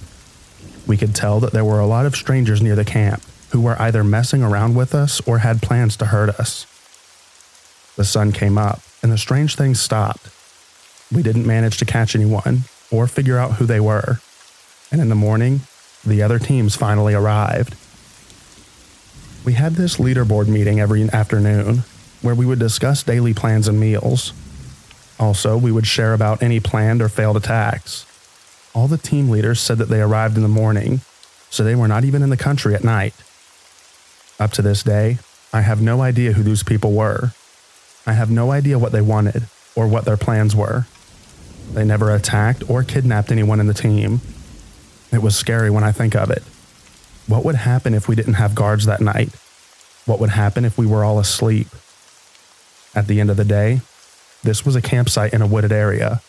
We could tell that there were a lot of strangers near the camp who were either messing around with us or had plans to hurt us. The sun came up, and the strange things stopped. We didn't manage to catch anyone or figure out who they were, and in the morning, the other teams finally arrived. We had this leaderboard meeting every afternoon where we would discuss daily plans and meals. Also, we would share about any planned or failed attacks. All the team leaders said that they arrived in the morning, so they were not even in the country at night. Up to this day, I have no idea who those people were. I have no idea what they wanted or what their plans were. They never attacked or kidnapped anyone in the team. It was scary when I think of it. What would happen if we didn't have guards that night? What would happen if we were all asleep? At the end of the day, this was a campsite in a wooded area,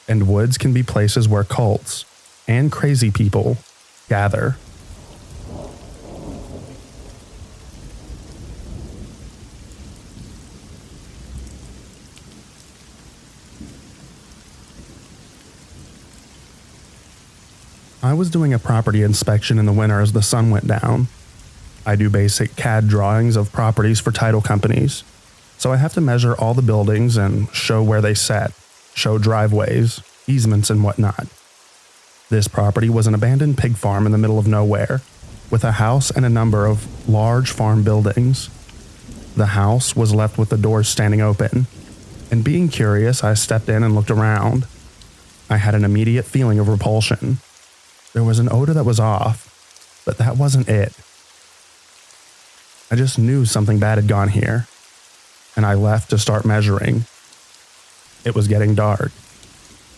and woods can be places where cults and crazy people gather. I was doing a property inspection in the winter as the sun went down. I do basic CAD drawings of properties for title companies, so I have to measure all the buildings and show where they set, show driveways, easements, and whatnot. This property was an abandoned pig farm in the middle of nowhere, with a house and a number of large farm buildings. The house was left with the doors standing open, and being curious, I stepped in and looked around. I had an immediate feeling of repulsion. There was an odor that was off, but that wasn't it. I just knew something bad had gone here, and I left to start measuring. It was getting dark.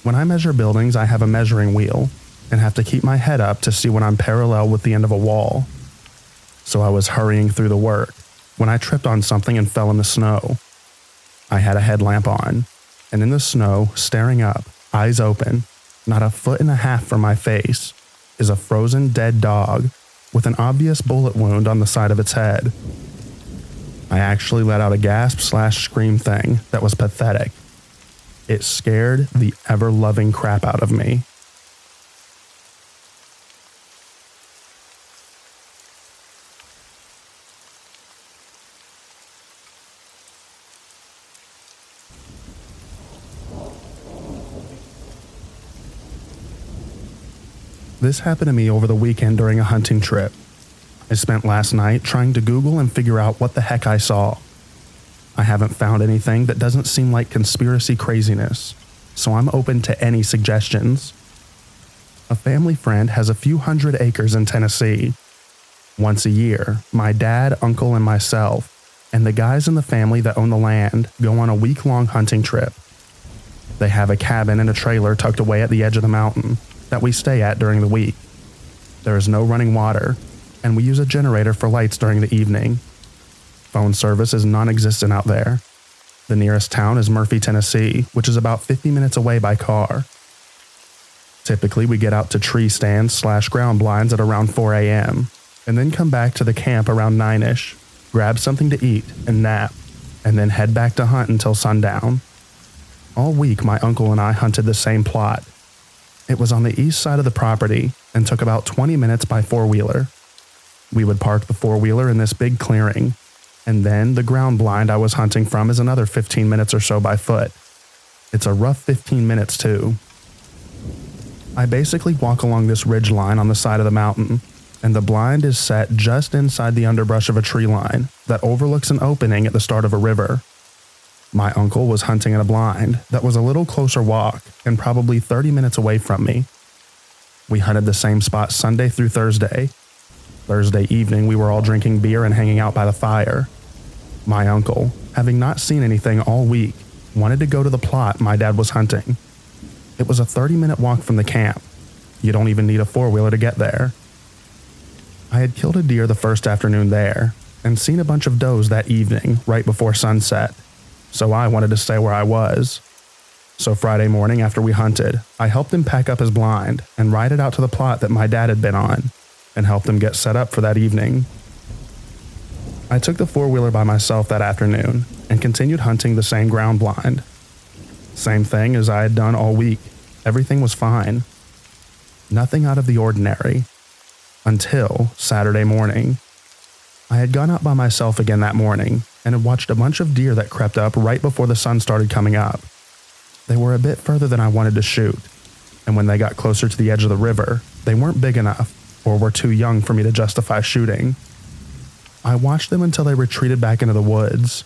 When I measure buildings, I have a measuring wheel and have to keep my head up to see when I'm parallel with the end of a wall. So I was hurrying through the work when I tripped on something and fell in the snow. I had a headlamp on, and in the snow, staring up, eyes open, not a foot and a half from my face, is a frozen dead dog with an obvious bullet wound on the side of its head. I actually let out a gasp/scream thing that was pathetic. It scared the ever-loving crap out of me. This happened to me over the weekend during a hunting trip. I spent last night trying to Google and figure out what the heck I saw. I haven't found anything that doesn't seem like conspiracy craziness, so I'm open to any suggestions. A family friend has a few hundred acres in Tennessee. Once a year, my dad, uncle, and myself, and the guys in the family that own the land go on a week-long hunting trip. They have a cabin and a trailer tucked away at the edge of the mountain that we stay at during the week. There is no running water, and we use a generator for lights during the evening. Phone service is non-existent out there. The nearest town is Murphy, Tennessee, which is about 50 minutes away by car. Typically, we get out to tree stands/ground blinds at around 4 a.m., and then come back to the camp around 9-ish, grab something to eat, and nap. and then head back to hunt until sundown. All week, my uncle and I hunted the same plot. It was on the east side of the property and took about 20 minutes by four-wheeler. We would park the four-wheeler in this big clearing, and then the ground blind I was hunting from is another 15 minutes or so by foot. It's a rough 15 minutes too. I basically walk along this ridge line on the side of the mountain, and the blind is set just inside the underbrush of a tree line that overlooks an opening at the start of a river. My uncle was hunting in a blind that was a little closer walk and probably 30 minutes away from me. We hunted the same spot Sunday through Thursday. Thursday evening, we were all drinking beer and hanging out by the fire. My uncle, having not seen anything all week, wanted to go to the plot my dad was hunting. It was a 30-minute walk from the camp. You don't even need a four-wheeler to get there. I had killed a deer the first afternoon there and seen a bunch of does that evening right before sunset, so I wanted to stay where I was. So Friday morning after we hunted, I helped him pack up his blind and ride it out to the plot that my dad had been on and helped him get set up for that evening. I took the four-wheeler by myself that afternoon and continued hunting the same ground blind. Same thing as I had done all week. Everything was fine. Nothing out of the ordinary. Until Saturday morning. I had gone out by myself again that morning and had watched a bunch of deer that crept up right before the sun started coming up. They were a bit further than I wanted to shoot, and when they got closer to the edge of the river, they weren't big enough or were too young for me to justify shooting. I watched them until they retreated back into the woods,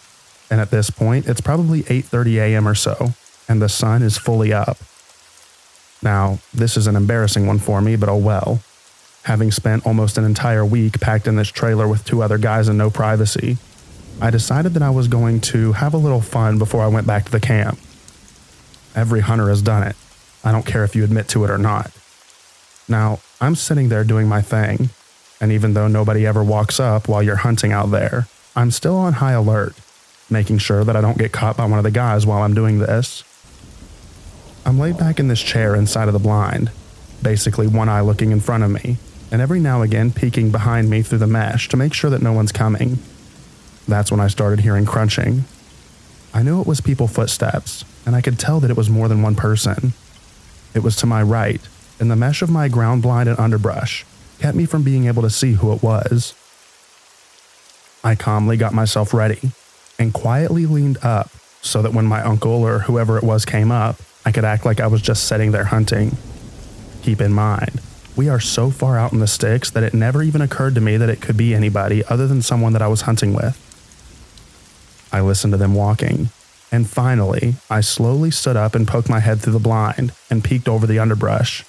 and at this point, it's probably 8:30 a.m. or so, and the sun is fully up. Now, this is an embarrassing one for me, but oh well. Having spent almost an entire week packed in this trailer with two other guys and no privacy, I decided that I was going to have a little fun before I went back to the camp. Every hunter has done it. I don't care if you admit to it or not. Now, I'm sitting there doing my thing, and even though nobody ever walks up while you're hunting out there, I'm still on high alert, making sure that I don't get caught by one of the guys while I'm doing this. I'm laid back in this chair inside of the blind, basically one eye looking in front of me, and every now and again peeking behind me through the mesh to make sure that no one's coming. That's when I started hearing crunching. I knew it was people's footsteps, and I could tell that it was more than one person. It was to my right, and the mesh of my ground blind and underbrush kept me from being able to see who it was. I calmly got myself ready and quietly leaned up so that when my uncle or whoever it was came up, I could act like I was just sitting there hunting. Keep in mind, we are so far out in the sticks that it never even occurred to me that it could be anybody other than someone that I was hunting with. I listened to them walking, and finally, I slowly stood up and poked my head through the blind and peeked over the underbrush.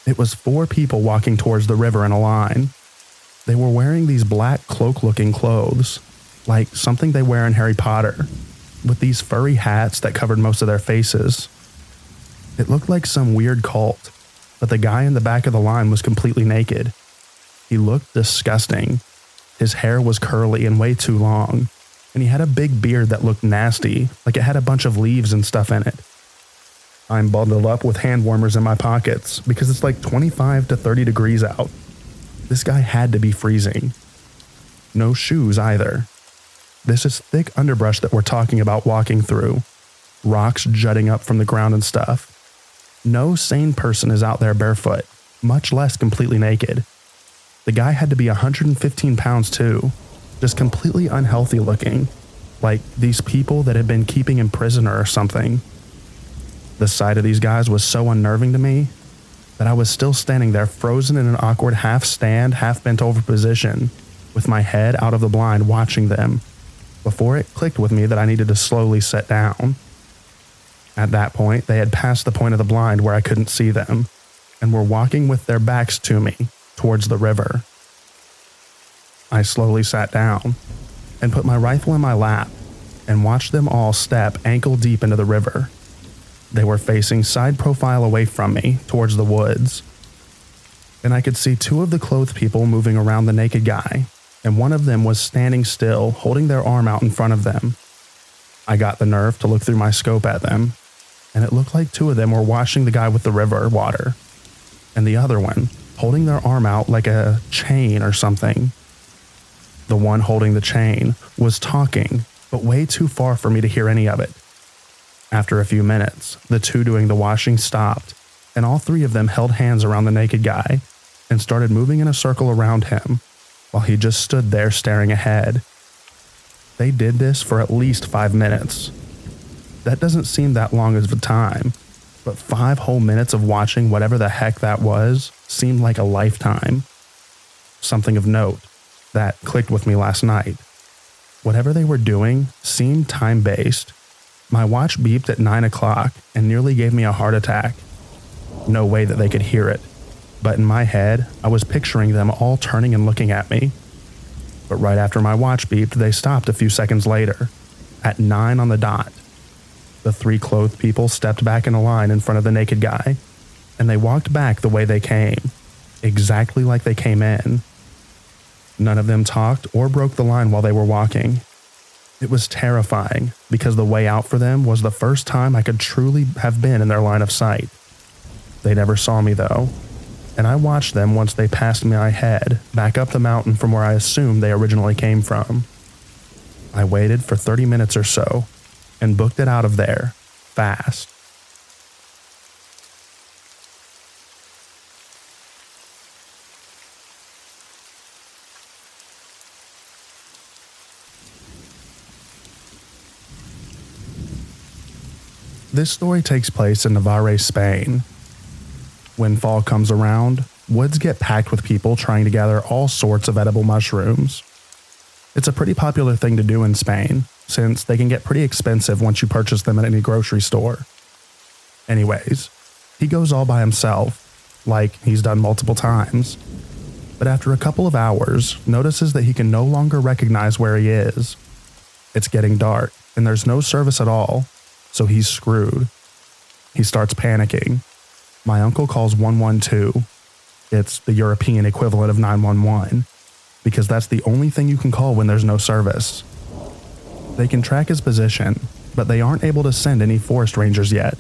It was 4 people walking towards the river in a line. They were wearing these black cloak-looking clothes, like something they wear in Harry Potter, with these furry hats that covered most of their faces. It looked like some weird cult, but the guy in the back of the line was completely naked. He looked disgusting. His hair was curly and way too long, and he had a big beard that looked nasty, like it had a bunch of leaves and stuff in it. I'm bundled up with hand warmers in my pockets because it's like 25 to 30 degrees out. This guy had to be freezing. No shoes either. This is thick underbrush that we're talking about walking through. Rocks jutting up from the ground and stuff. No sane person is out there barefoot, much less completely naked. The guy had to be 115 pounds too, just completely unhealthy looking, like these people that had been keeping him prisoner or something. The sight of these guys was so unnerving to me that I was still standing there frozen in an awkward half-stand, half-bent over position, with my head out of the blind watching them, before it clicked with me that I needed to slowly sit down. At that point, they had passed the point of the blind where I couldn't see them, and were walking with their backs to me, towards the river. I slowly sat down, and put my rifle in my lap, and watched them all step ankle deep into the river. They were facing side profile away from me, towards the woods. And I could see 2 of the clothed people moving around the naked guy, and one of them was standing still, holding their arm out in front of them. I got the nerve to look through my scope at them, and it looked like 2 of them were washing the guy with the river water, and the other one, holding their arm out like a chain or something. The one holding the chain was talking, but way too far for me to hear any of it. After a few minutes, the two doing the washing stopped, and all three of them held hands around the naked guy and started moving in a circle around him while he just stood there staring ahead. They did this for at least 5 minutes. That doesn't seem that long of a time, but 5 whole minutes of watching whatever the heck that was seemed like a lifetime. Something of note that clicked with me last night. Whatever they were doing seemed time-based. My watch beeped at 9 o'clock and nearly gave me a heart attack. No way that they could hear it, but in my head, I was picturing them all turning and looking at me. But right after my watch beeped, they stopped a few seconds later, at 9 on the dot. The 3 clothed people stepped back in a line in front of the naked guy, and they walked back the way they came, exactly like they came in. None of them talked or broke the line while they were walking. It was terrifying because the way out for them was the first time I could truly have been in their line of sight. They never saw me though, and I watched them once they passed my head back up the mountain from where I assumed they originally came from. I waited for 30 minutes or so and booked it out of there fast. This story takes place in Navarre, Spain. When fall comes around, woods get packed with people trying to gather all sorts of edible mushrooms. It's a pretty popular thing to do in Spain, since they can get pretty expensive once you purchase them at any grocery store. Anyways, he goes all by himself, like he's done multiple times. But after a couple of hours, notices that he can no longer recognize where he is. It's getting dark, and there's no service at all, so he's screwed. He starts panicking. My uncle calls 112. It's the European equivalent of 911, because that's the only thing you can call when there's no service. They can track his position, but they aren't able to send any forest rangers yet.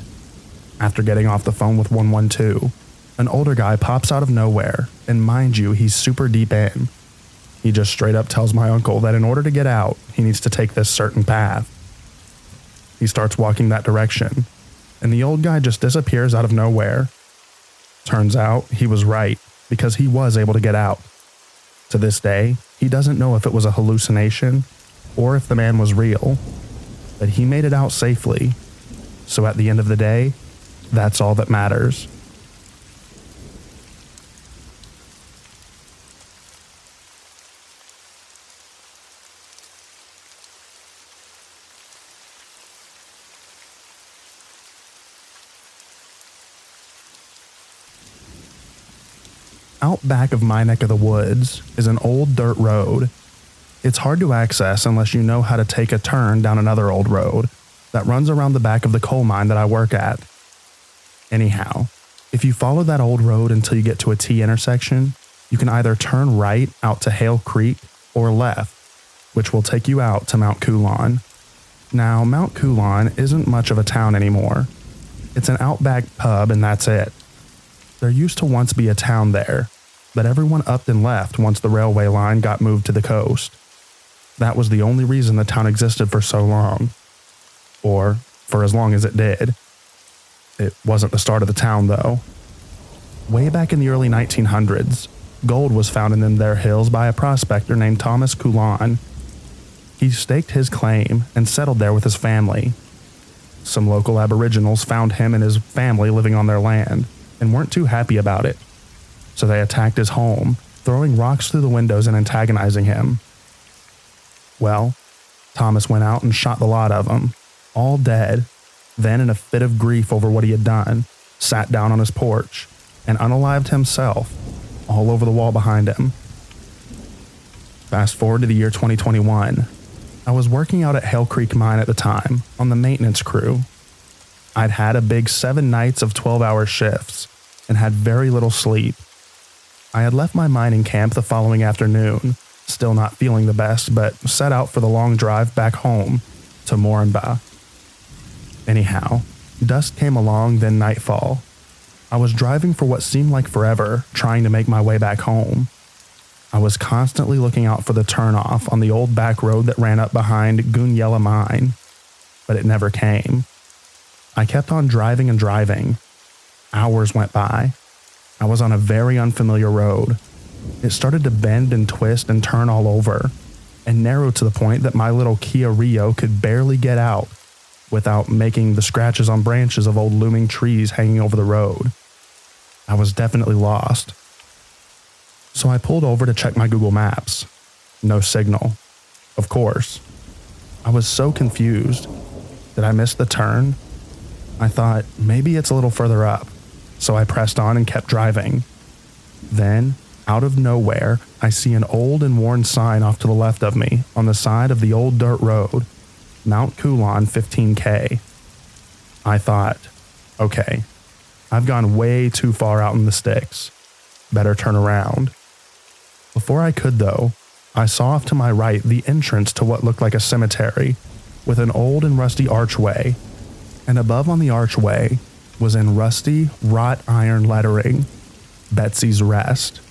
After getting off the phone with 112, an older guy pops out of nowhere, and mind you, he's super deep in. He just straight up tells my uncle that in order to get out, he needs to take this certain path. He starts walking that direction, and the old guy just disappears out of nowhere. Turns out he was right, because he was able to get out. To this day, he doesn't know if it was a hallucination or if the man was real, but he made it out safely. So at the end of the day, that's all that matters. Out back of my neck of the woods is an old dirt road. It's hard to access unless you know how to take a turn down another old road that runs around the back of the coal mine that I work at. Anyhow, if you follow that old road until you get to a T intersection, you can either turn right out to Hale Creek or left, which will take you out to Mount Coulon. Now, Mount Coulon isn't much of a town anymore. It's an Outback pub and that's it. There used to once be a town there, but everyone upped and left once the railway line got moved to the coast. That was the only reason the town existed for so long. Or, for as long as it did. It wasn't the start of the town, though. Way back in the early 1900s, gold was found in them there hills by a prospector named Thomas Coulon. He staked his claim and settled there with his family. Some local aboriginals found him and his family living on their land, and weren't too happy about it. So they attacked his home, throwing rocks through the windows and antagonizing him. Well, Thomas went out and shot the lot of them, all dead, then in a fit of grief over what he had done, sat down on his porch and unalived himself all over the wall behind him. Fast forward to the year 2021. I was working out at Hale Creek Mine at the time on the maintenance crew. I'd had a big 7 nights of 12-hour shifts and had very little sleep. I had left my mining camp the following afternoon, still not feeling the best, but set out for the long drive back home to Moranbah. Anyhow, dusk came along, then nightfall. I was driving for what seemed like forever, trying to make my way back home. I was constantly looking out for the turnoff on the old back road that ran up behind Gunyella Mine, but it never came. I kept on driving and driving. Hours went by. I was on a very unfamiliar road. It started to bend and twist and turn all over, and narrow to the point that my little Kia Rio could barely get out without making the scratches on branches of old looming trees hanging over the road. I was definitely lost. So I pulled over to check my Google Maps. No signal. Of course. I was so confused. Did I miss the turn? I thought maybe it's a little further up, so I pressed on and kept driving. Then, out of nowhere, I see an old and worn sign off to the left of me on the side of the old dirt road, Mount Coulon 15K. I thought, okay, I've gone way too far out in the sticks. Better turn around. Before I could, though, I saw off to my right the entrance to what looked like a cemetery with an old and rusty archway, and above on the archway was in rusty, wrought iron lettering, Betsy's Rest.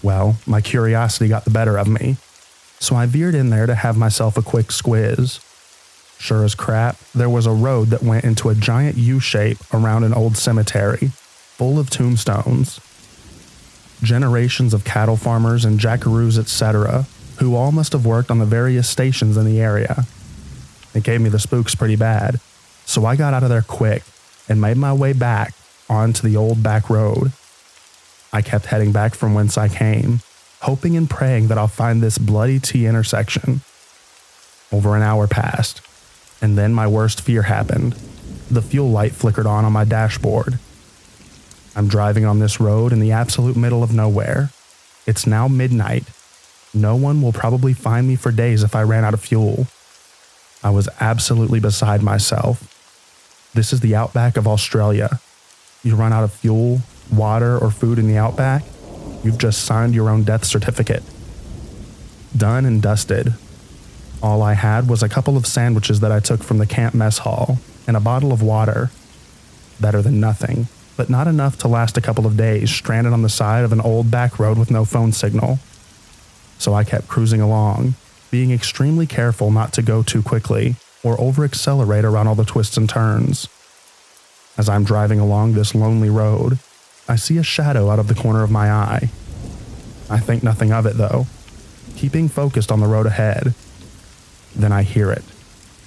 Well, my curiosity got the better of me, so I veered in there to have myself a quick squiz. Sure as crap, there was a road that went into a giant U-shape around an old cemetery, full of tombstones. Generations of cattle farmers and jackaroos, etc., who all must have worked on the various stations in the area. It gave me the spooks pretty bad, so I got out of there quick and made my way back onto the old back road. I kept heading back from whence I came, hoping and praying that I'll find this bloody T intersection. Over an hour passed, and then my worst fear happened. The fuel light flickered on my dashboard. I'm driving on this road in the absolute middle of nowhere. It's now midnight. No one will probably find me for days if I ran out of fuel. I was absolutely beside myself. This is the Outback of Australia. You run out of fuel, water, or food in the Outback, you've just signed your own death certificate. Done and dusted. All I had was a couple of sandwiches that I took from the camp mess hall and a bottle of water. Better than nothing, but not enough to last a couple of days stranded on the side of an old back road with no phone signal. So I kept cruising along, being extremely careful not to go too quickly or over-accelerate around all the twists and turns. As I'm driving along this lonely road, I see a shadow out of the corner of my eye. I think nothing of it though, keeping focused on the road ahead. Then I hear it,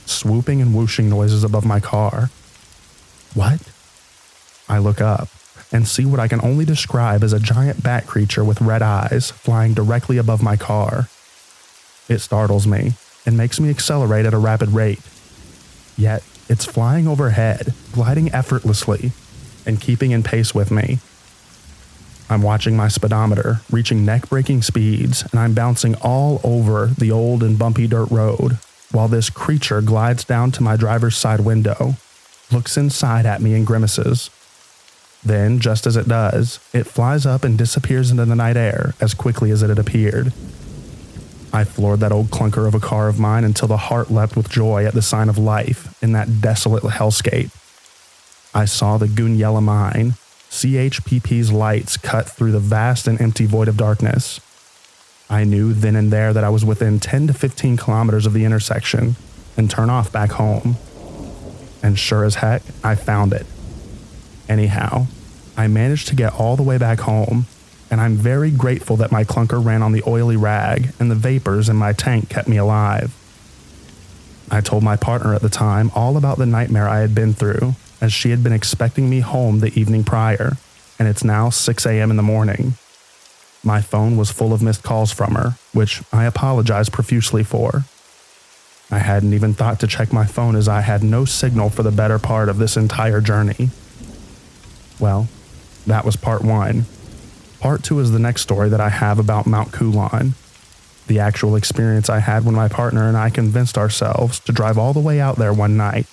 swooping and whooshing noises above my car. What? I look up and see what I can only describe as a giant bat creature with red eyes flying directly above my car. It startles me and makes me accelerate at a rapid rate. Yet, it's flying overhead, gliding effortlessly, and keeping in pace with me. I'm watching my speedometer, reaching neck-breaking speeds, and I'm bouncing all over the old and bumpy dirt road, while this creature glides down to my driver's side window, looks inside at me and grimaces. Then, just as it does, it flies up and disappears into the night air as quickly as it had appeared. I floored that old clunker of a car of mine until the heart leapt with joy at the sign of life in that desolate hellscape. I saw the Gunyella Mine, CHPP's lights cut through the vast and empty void of darkness. I knew then and there that I was within 10 to 15 kilometers of the intersection and turn off back home. And sure as heck, I found it. Anyhow, I managed to get all the way back home, and I'm very grateful that my clunker ran on the oily rag and the vapors in my tank kept me alive. I told my partner at the time all about the nightmare I had been through, as she had been expecting me home the evening prior, and it's now 6 a.m. in the morning. My phone was full of missed calls from her, which I apologized profusely for. I hadn't even thought to check my phone as I had no signal for the better part of this entire journey. Well, that was part one. Part two is the next story that I have about Mount Coulon, the actual experience I had when my partner and I convinced ourselves to drive all the way out there one night,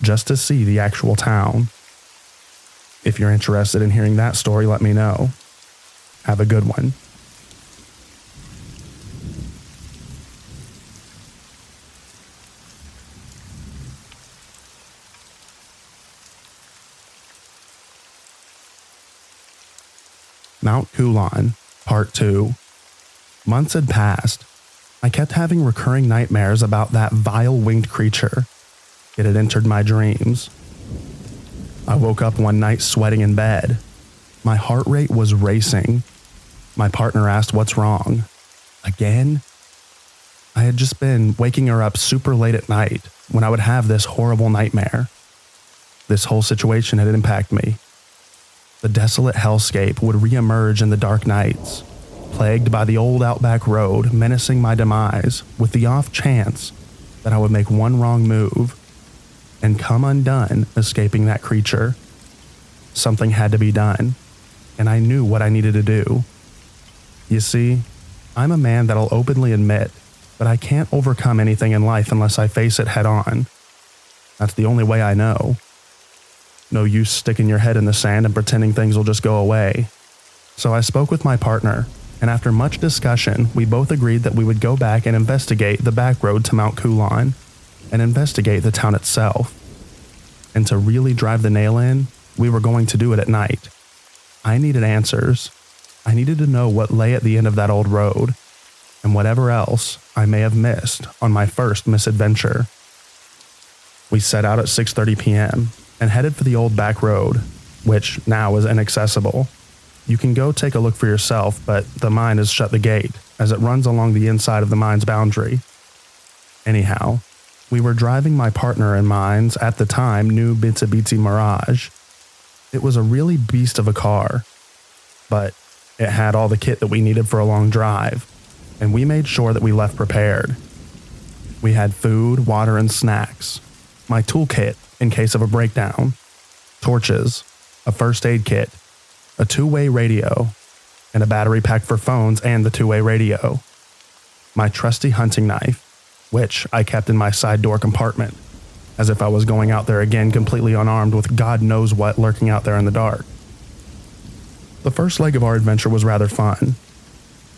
just to see the actual town. If you're interested in hearing that story, let me know. Have a good one. Mount Coulon, Part 2. Months had passed. I kept having recurring nightmares about that vile winged creature. It had entered my dreams. I woke up one night sweating in bed. My heart rate was racing. My partner asked what's wrong. Again? I had just been waking her up super late at night when I would have this horrible nightmare. This whole situation had impacted me. The desolate hellscape would reemerge in the dark nights, plagued by the old Outback road menacing my demise with the off chance that I would make one wrong move and come undone escaping that creature. Something had to be done, and I knew what I needed to do. You see, I'm a man that'll openly admit that I can't overcome anything in life unless I face it head on. That's the only way I know. No use sticking your head in the sand and pretending things will just go away. So I spoke with my partner, and after much discussion, we both agreed that we would go back and investigate the back road to Mount Coulon and investigate the town itself. And to really drive the nail in, we were going to do it at night. I needed answers. I needed to know what lay at the end of that old road, and whatever else I may have missed on my first misadventure. We set out at 6:30 p.m. and headed for the old back road, which now is inaccessible. You can go take a look for yourself, but the mine has shut the gate as it runs along the inside of the mine's boundary. Anyhow, we were driving my partner and mine's at the time new Mitsubishi Mirage. It was a really beast of a car, but it had all the kit that we needed for a long drive, and we made sure that we left prepared. We had food, water, and snacks, my toolkit in case of a breakdown, torches, a first aid kit, a two-way radio, and a battery pack for phones and the two-way radio, my trusty hunting knife, which I kept in my side door compartment, as if I was going out there again completely unarmed with God knows what lurking out there in the dark. The first leg of our adventure was rather fun.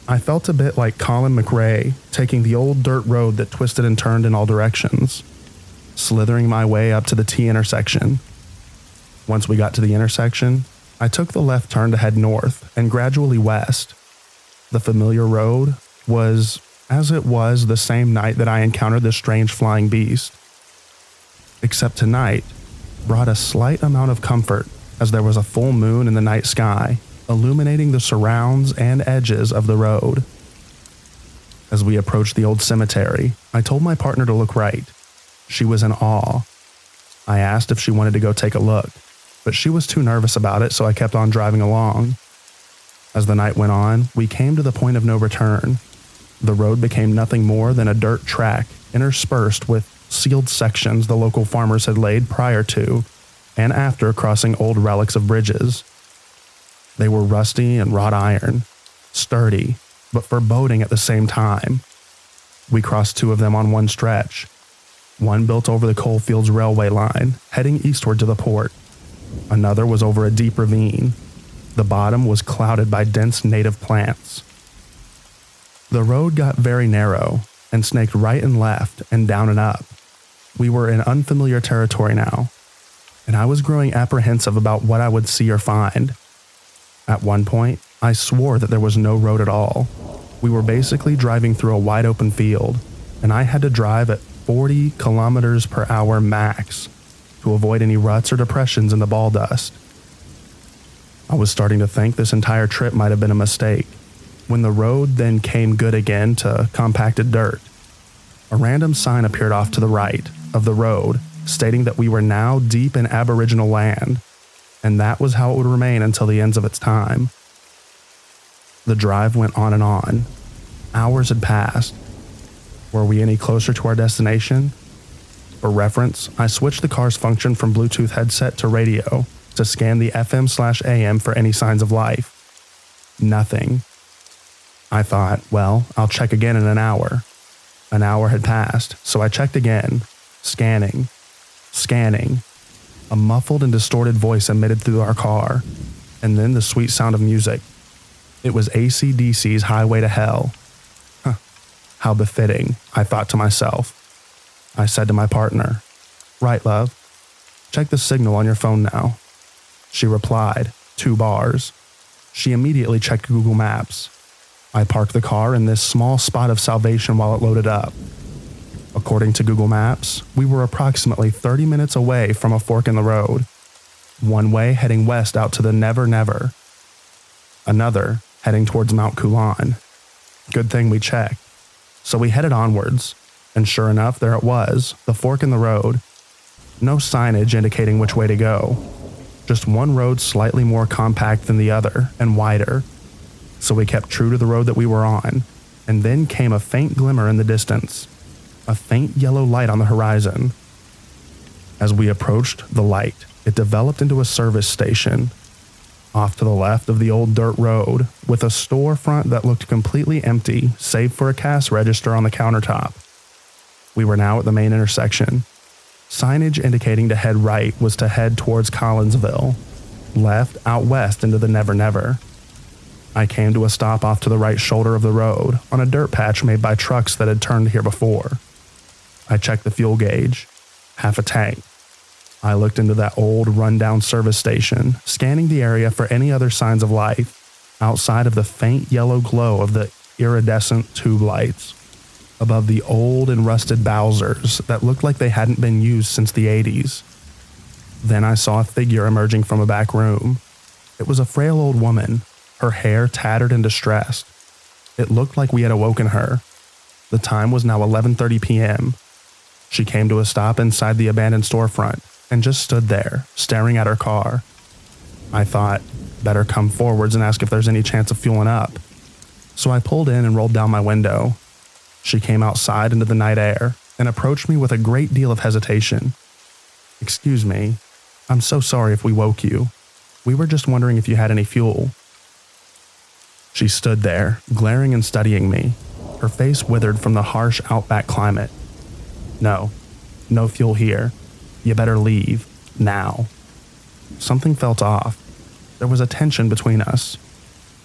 I felt a bit like Colin McRae taking the old dirt road that twisted and turned in all directions, slithering my way up to the T intersection. Once we got to the intersection, I took the left turn to head north and gradually west. The familiar road was, as it was the same night that I encountered this strange flying beast. Except tonight brought a slight amount of comfort as there was a full moon in the night sky, illuminating the surrounds and edges of the road. As we approached the old cemetery, I told my partner to look right. She was in awe. I asked if she wanted to go take a look, but she was too nervous about it, so I kept on driving along. As the night went on, we came to the point of no return. The road became nothing more than a dirt track interspersed with sealed sections the local farmers had laid prior to and after crossing old relics of bridges. They were rusty and wrought iron, sturdy, but foreboding at the same time. We crossed two of them on one stretch. One built over the coalfields railway line, heading eastward to the port. Another was over a deep ravine. The bottom was clouded by dense native plants. The road got very narrow and snaked right and left and down and up. We were in unfamiliar territory now, and I was growing apprehensive about what I would see or find. At one point, I swore that there was no road at all. We were basically driving through a wide open field, and I had to drive at 40 kilometers per hour max to avoid any ruts or depressions in the ball dust. I was starting to think this entire trip might have been a mistake, when the road then came good again to compacted dirt. A random sign appeared off to the right of the road, stating that we were now deep in Aboriginal land, and that was how it would remain until the ends of its time. The drive went on and on. Hours had passed. Were we any closer to our destination? For reference, I switched the car's function from Bluetooth headset to radio to scan the FM/AM for any signs of life. Nothing. I thought, well, I'll check again in an hour. An hour had passed, so I checked again, scanning. A muffled and distorted voice emitted through our car, and then the sweet sound of music. It was AC/DC's Highway to Hell. How befitting, I thought to myself. I said to my partner, "Right, love. Check the signal on your phone now." She replied, 2 bars. She immediately checked Google Maps. I parked the car in this small spot of salvation while it loaded up. According to Google Maps, we were approximately 30 minutes away from a fork in the road, one way heading west out to the Never Never, another heading towards Mount Coulon. Good thing we checked. So we headed onwards, and sure enough, there it was, the fork in the road. No signage indicating which way to go, just one road slightly more compact than the other and wider. So we kept true to the road that we were on, and then came a faint glimmer in the distance, a faint yellow light on the horizon. As we approached the light, it developed into a service station, off to the left of the old dirt road, with a storefront that looked completely empty save for a cash register on the countertop. We were now at the main intersection. Signage indicating to head right was to head towards Collinsville, left out west into the Never Never. I came to a stop off to the right shoulder of the road on a dirt patch made by trucks that had turned here before. I checked the fuel gauge, half a tank. I looked into that old run-down service station, scanning the area for any other signs of life outside of the faint yellow glow of the iridescent tube lights above the old and rusted Bowsers that looked like they hadn't been used since the 80s. Then I saw a figure emerging from a back room. It was a frail old woman, her hair tattered and distressed. It looked like we had awoken her. The time was now 11:30 p.m. She came to a stop inside the abandoned storefront and just stood there, staring at her car. I thought, better come forwards and ask if there's any chance of fueling up. So I pulled in and rolled down my window. She came outside into the night air and approached me with a great deal of hesitation. "Excuse me, I'm so sorry if we woke you. We were just wondering if you had any fuel." She stood there, glaring and studying me, her face withered from the harsh Outback climate. No fuel here. You better leave, now." Something felt off. There was a tension between us.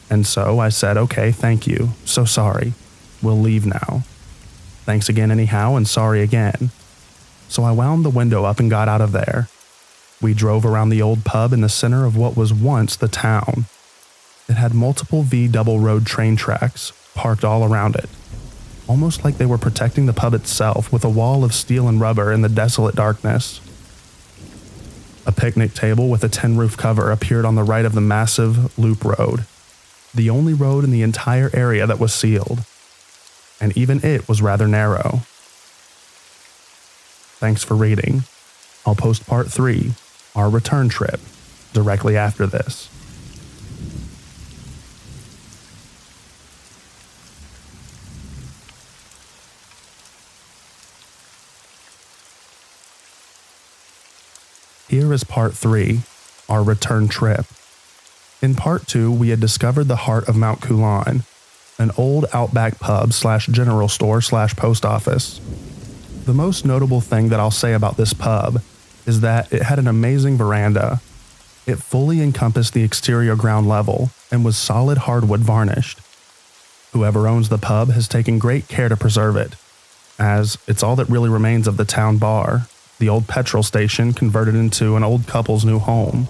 And so I said, "Okay, thank you. So sorry. We'll leave now. Thanks again anyhow, and sorry again." So I wound the window up and got out of there. We drove around the old pub in the center of what was once the town. It had multiple V double road train tracks parked all around it, almost like they were protecting the pub itself with a wall of steel and rubber in the desolate darkness. A picnic table with a tin roof cover appeared on the right of the massive loop road, the only road in the entire area that was sealed, and even it was rather narrow. Thanks for reading. I'll post part 3, our return trip, directly after this. Here is part 3, our return trip. In part 2, we had discovered the heart of Mount Coulon, an old Outback pub / general store / post office. The most notable thing that I'll say about this pub is that it had an amazing veranda. It fully encompassed the exterior ground level and was solid hardwood varnished. Whoever owns the pub has taken great care to preserve it, as it's all that really remains of the town bar, the old petrol station converted into an old couple's new home.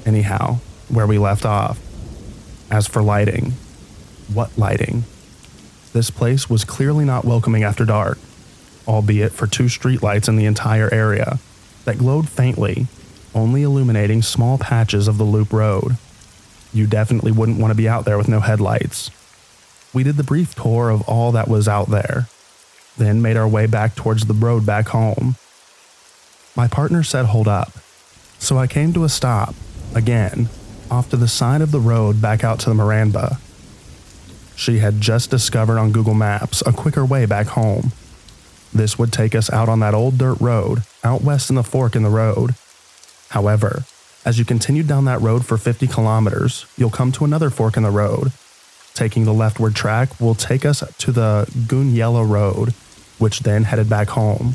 Anyhow, where we left off. As for lighting, what lighting? This place was clearly not welcoming after dark, albeit for 2 streetlights in the entire area that glowed faintly, only illuminating small patches of the loop road. You definitely wouldn't want to be out there with no headlights. We did the brief tour of all that was out there, then made our way back towards the road back home. My partner said hold up, so I came to a stop, again, off to the side of the road back out to the Maramba. She had just discovered on Google Maps a quicker way back home. This would take us out on that old dirt road, out west in the fork in the road. However, as you continue down that road for 50 kilometers, you'll come to another fork in the road. Taking the leftward track will take us to the Gunyella Road, which then headed back home.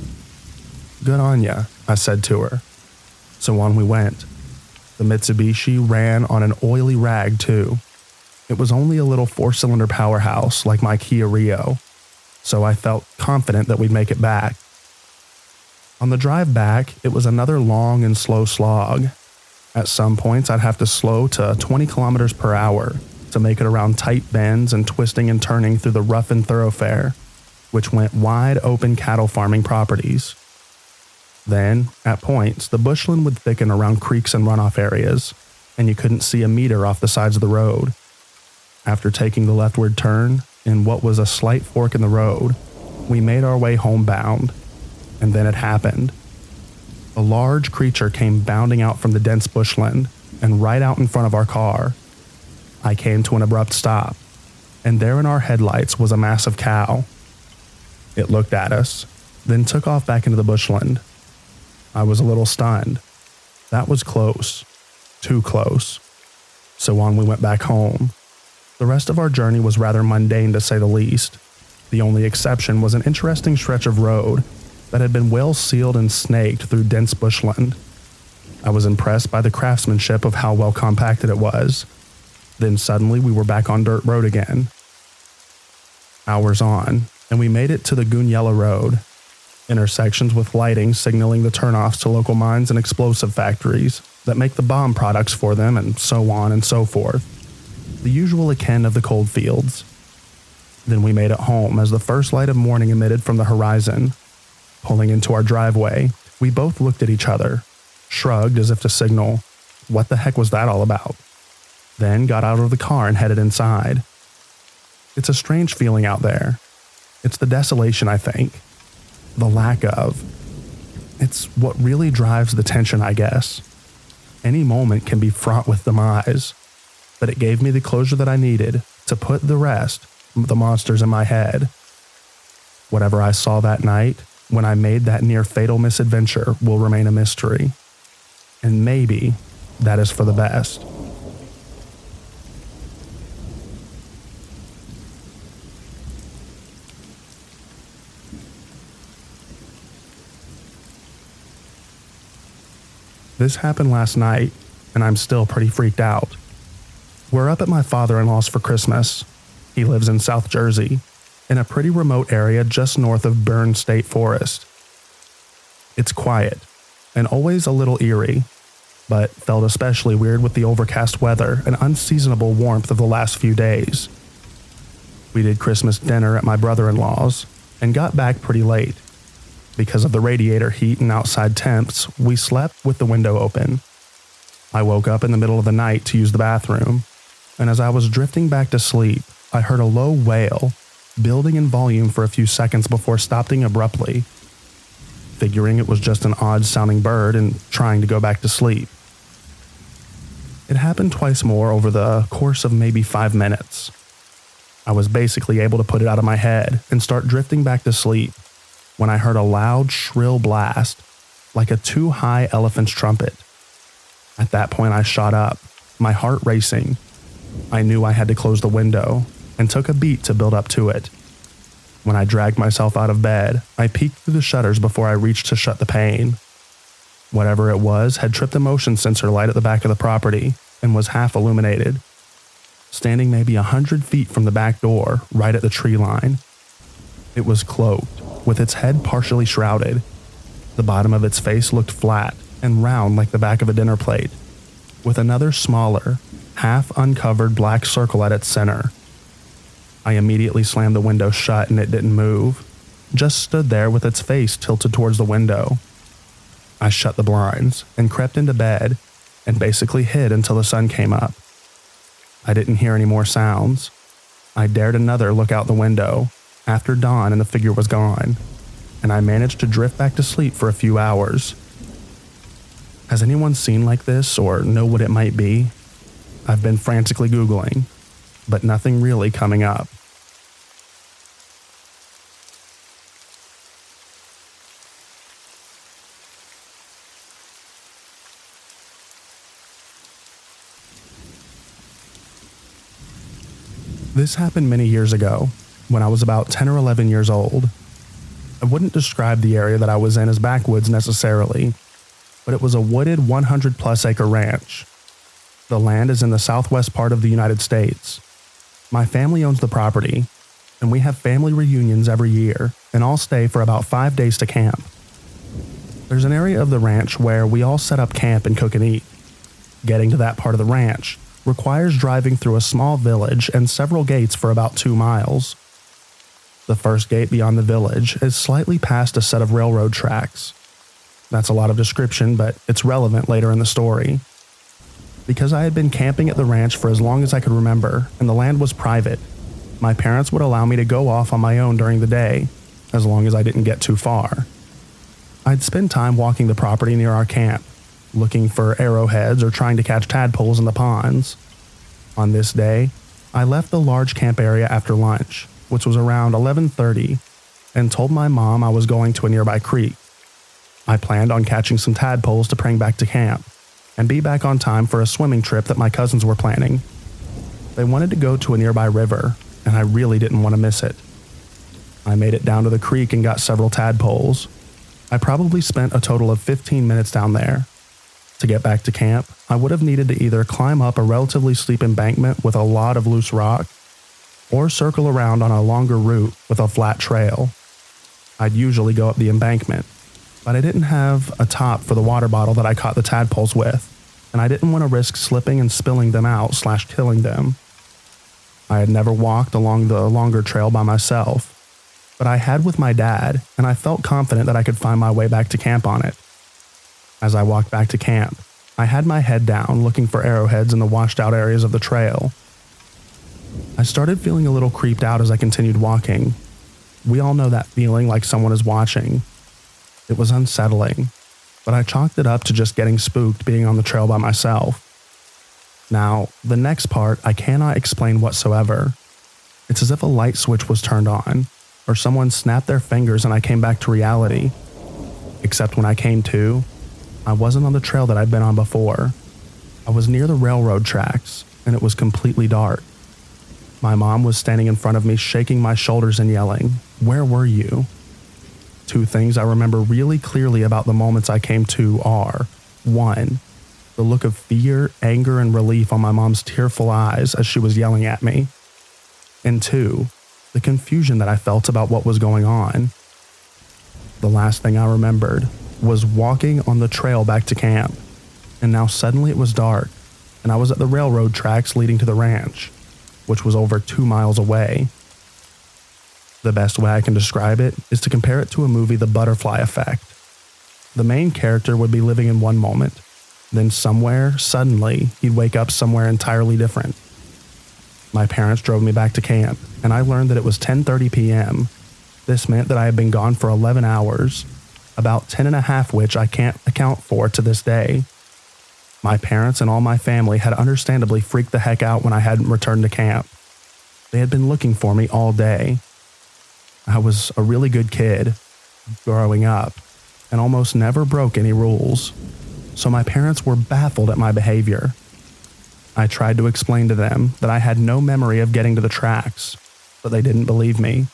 "Good on ya," I said to her. So on we went. The Mitsubishi ran on an oily rag too. It was only a little 4-cylinder powerhouse like my Kia Rio, so I felt confident that we'd make it back. On the drive back, it was another long and slow slog. At some points, I'd have to slow to 20 kilometers per hour, to make it around tight bends and twisting and turning through the roughened thoroughfare, which went wide open cattle farming properties. Then, at points, the bushland would thicken around creeks and runoff areas, and you couldn't see a meter off the sides of the road. After taking the leftward turn, in what was a slight fork in the road, we made our way homebound, and then it happened. A large creature came bounding out from the dense bushland and right out in front of our car. I came to an abrupt stop, and there in our headlights was a massive cow. It looked at us, then took off back into the bushland. I was a little stunned. That was close. Too close. So on we went back home. The rest of our journey was rather mundane, to say the least. The only exception was an interesting stretch of road that had been well sealed and snaked through dense bushland. I was impressed by the craftsmanship of how well compacted it was. Then suddenly we were back on dirt road again. Hours on, and we made it to the Goonyella Road. Intersections with lighting signaling the turnoffs to local mines and explosive factories that make the bomb products for them, and so on and so forth. The usual akin of the cold fields. Then we made it home as the first light of morning emitted from the horizon. Pulling into our driveway, we both looked at each other, shrugged as if to signal, what the heck was that all about? Then got out of the car and headed inside. It's a strange feeling out there. It's the desolation, I think. The lack of. It's what really drives the tension, I guess. Any moment can be fraught with demise, but it gave me the closure that I needed to put the rest, the monsters in my head. Whatever I saw that night, when I made that near-fatal misadventure, will remain a mystery. And maybe that is for the best. This happened last night, and I'm still pretty freaked out. We're up at my father-in-law's for Christmas. He lives in South Jersey, in a pretty remote area just north of Bern State Forest. It's quiet, and always a little eerie, but felt especially weird with the overcast weather and unseasonable warmth of the last few days. We did Christmas dinner at my brother-in-law's, and got back pretty late. Because of the radiator heat and outside temps, we slept with the window open. I woke up in the middle of the night to use the bathroom, and as I was drifting back to sleep, I heard a low wail, building in volume for a few seconds before stopping abruptly. Figuring it was just an odd-sounding bird and trying to go back to sleep. It happened twice more over the course of maybe 5 minutes. I was basically able to put it out of my head and start drifting back to sleep when I heard a loud, shrill blast, like a too-high elephant's trumpet. At that point, I shot up, my heart racing. I knew I had to close the window, and took a beat to build up to it. When I dragged myself out of bed, I peeked through the shutters before I reached to shut the pane. Whatever it was had tripped the motion sensor light at the back of the property, and was half illuminated. Standing maybe 100 feet from the back door, right at the tree line. It was cloaked, with its head partially shrouded. The bottom of its face looked flat and round like the back of a dinner plate, with another smaller, half-uncovered black circle at its center. I immediately slammed the window shut and it didn't move, just stood there with its face tilted towards the window. I shut the blinds and crept into bed and basically hid until the sun came up. I didn't hear any more sounds. I dared another look out the window after dawn and the figure was gone, and I managed to drift back to sleep for a few hours. Has anyone seen like this or know what it might be? I've been frantically Googling, but nothing really coming up. This happened many years ago, when I was about 10 or 11 years old. I wouldn't describe the area that I was in as backwoods necessarily, but it was a wooded 100-plus acre ranch. The land is in the southwest part of the United States. My family owns the property, and we have family reunions every year, and all stay for about 5 days to camp. There's an area of the ranch where we all set up camp and cook and eat. Getting to that part of the ranch, requires driving through a small village and several gates for about 2 miles. The first gate beyond the village is slightly past a set of railroad tracks. That's a lot of description, but it's relevant later in the story. Because I had been camping at the ranch for as long as I could remember, and the land was private, my parents would allow me to go off on my own during the day, as long as I didn't get too far. I'd spend time walking the property near our camp, looking for arrowheads or trying to catch tadpoles in the ponds. On this day, I left the large camp area after lunch, which was around 11:30, and told my mom I was going to a nearby creek. I planned on catching some tadpoles to bring back to camp, and be back on time for a swimming trip that my cousins were planning. They wanted to go to a nearby river, and I really didn't want to miss it. I made it down to the creek and got several tadpoles. I probably spent a total of 15 minutes down there. To get back to camp, I would have needed to either climb up a relatively steep embankment with a lot of loose rock, or circle around on a longer route with a flat trail. I'd usually go up the embankment, but I didn't have a top for the water bottle that I caught the tadpoles with, and I didn't want to risk slipping and spilling them out / killing them. I had never walked along the longer trail by myself, but I had with my dad, and I felt confident that I could find my way back to camp on it. As I walked back to camp, I had my head down looking for arrowheads in the washed out areas of the trail. I started feeling a little creeped out as I continued walking. We all know that feeling like someone is watching. It was unsettling, but I chalked it up to just getting spooked being on the trail by myself. Now, the next part I cannot explain whatsoever. It's as if a light switch was turned on, or someone snapped their fingers and I came back to reality. Except when I came to, I wasn't on the trail that I'd been on before. I was near the railroad tracks, and it was completely dark. My mom was standing in front of me, shaking my shoulders and yelling, "Where were you?" 2 things I remember really clearly about the moments I came to are, 1, the look of fear, anger, and relief on my mom's tearful eyes as she was yelling at me, and 2, the confusion that I felt about what was going on. The last thing I remembered was walking on the trail back to camp, and now suddenly it was dark, and I was at the railroad tracks leading to the ranch, which was over 2 miles away. The best way I can describe it is to compare it to a movie, The Butterfly Effect. The main character would be living in one moment, then somewhere, suddenly, he'd wake up somewhere entirely different. My parents drove me back to camp, and I learned that it was 10:30 p.m. This meant that I had been gone for 11 hours, about 10 and a half which I can't account for to this day. My parents and all my family had understandably freaked the heck out when I hadn't returned to camp. They had been looking for me all day. I was a really good kid, growing up, and almost never broke any rules, so my parents were baffled at my behavior. I tried to explain to them that I had no memory of getting to the tracks, but they didn't believe me.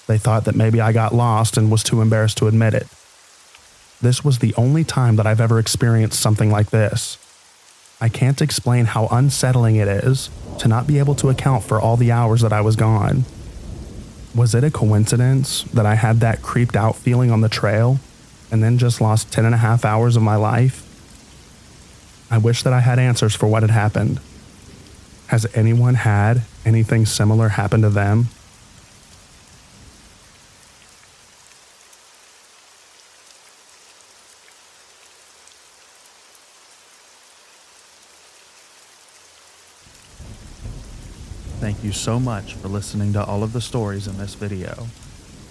They thought that maybe I got lost and was too embarrassed to admit it. This was the only time that I've ever experienced something like this. I can't explain how unsettling it is to not be able to account for all the hours that I was gone. Was it a coincidence that I had that creeped out feeling on the trail and then just lost 10 and a half hours of my life? I wish that I had answers for what had happened. Has anyone had anything similar happen to them? Thank you so much for listening to all of the stories in this video.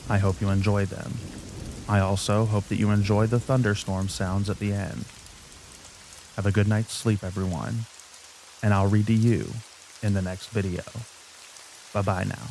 I hope you enjoyed them. I also hope that you enjoyed the thunderstorm sounds at the end. Have a good night's sleep, everyone, and I'll read to you in the next video. Bye-bye now.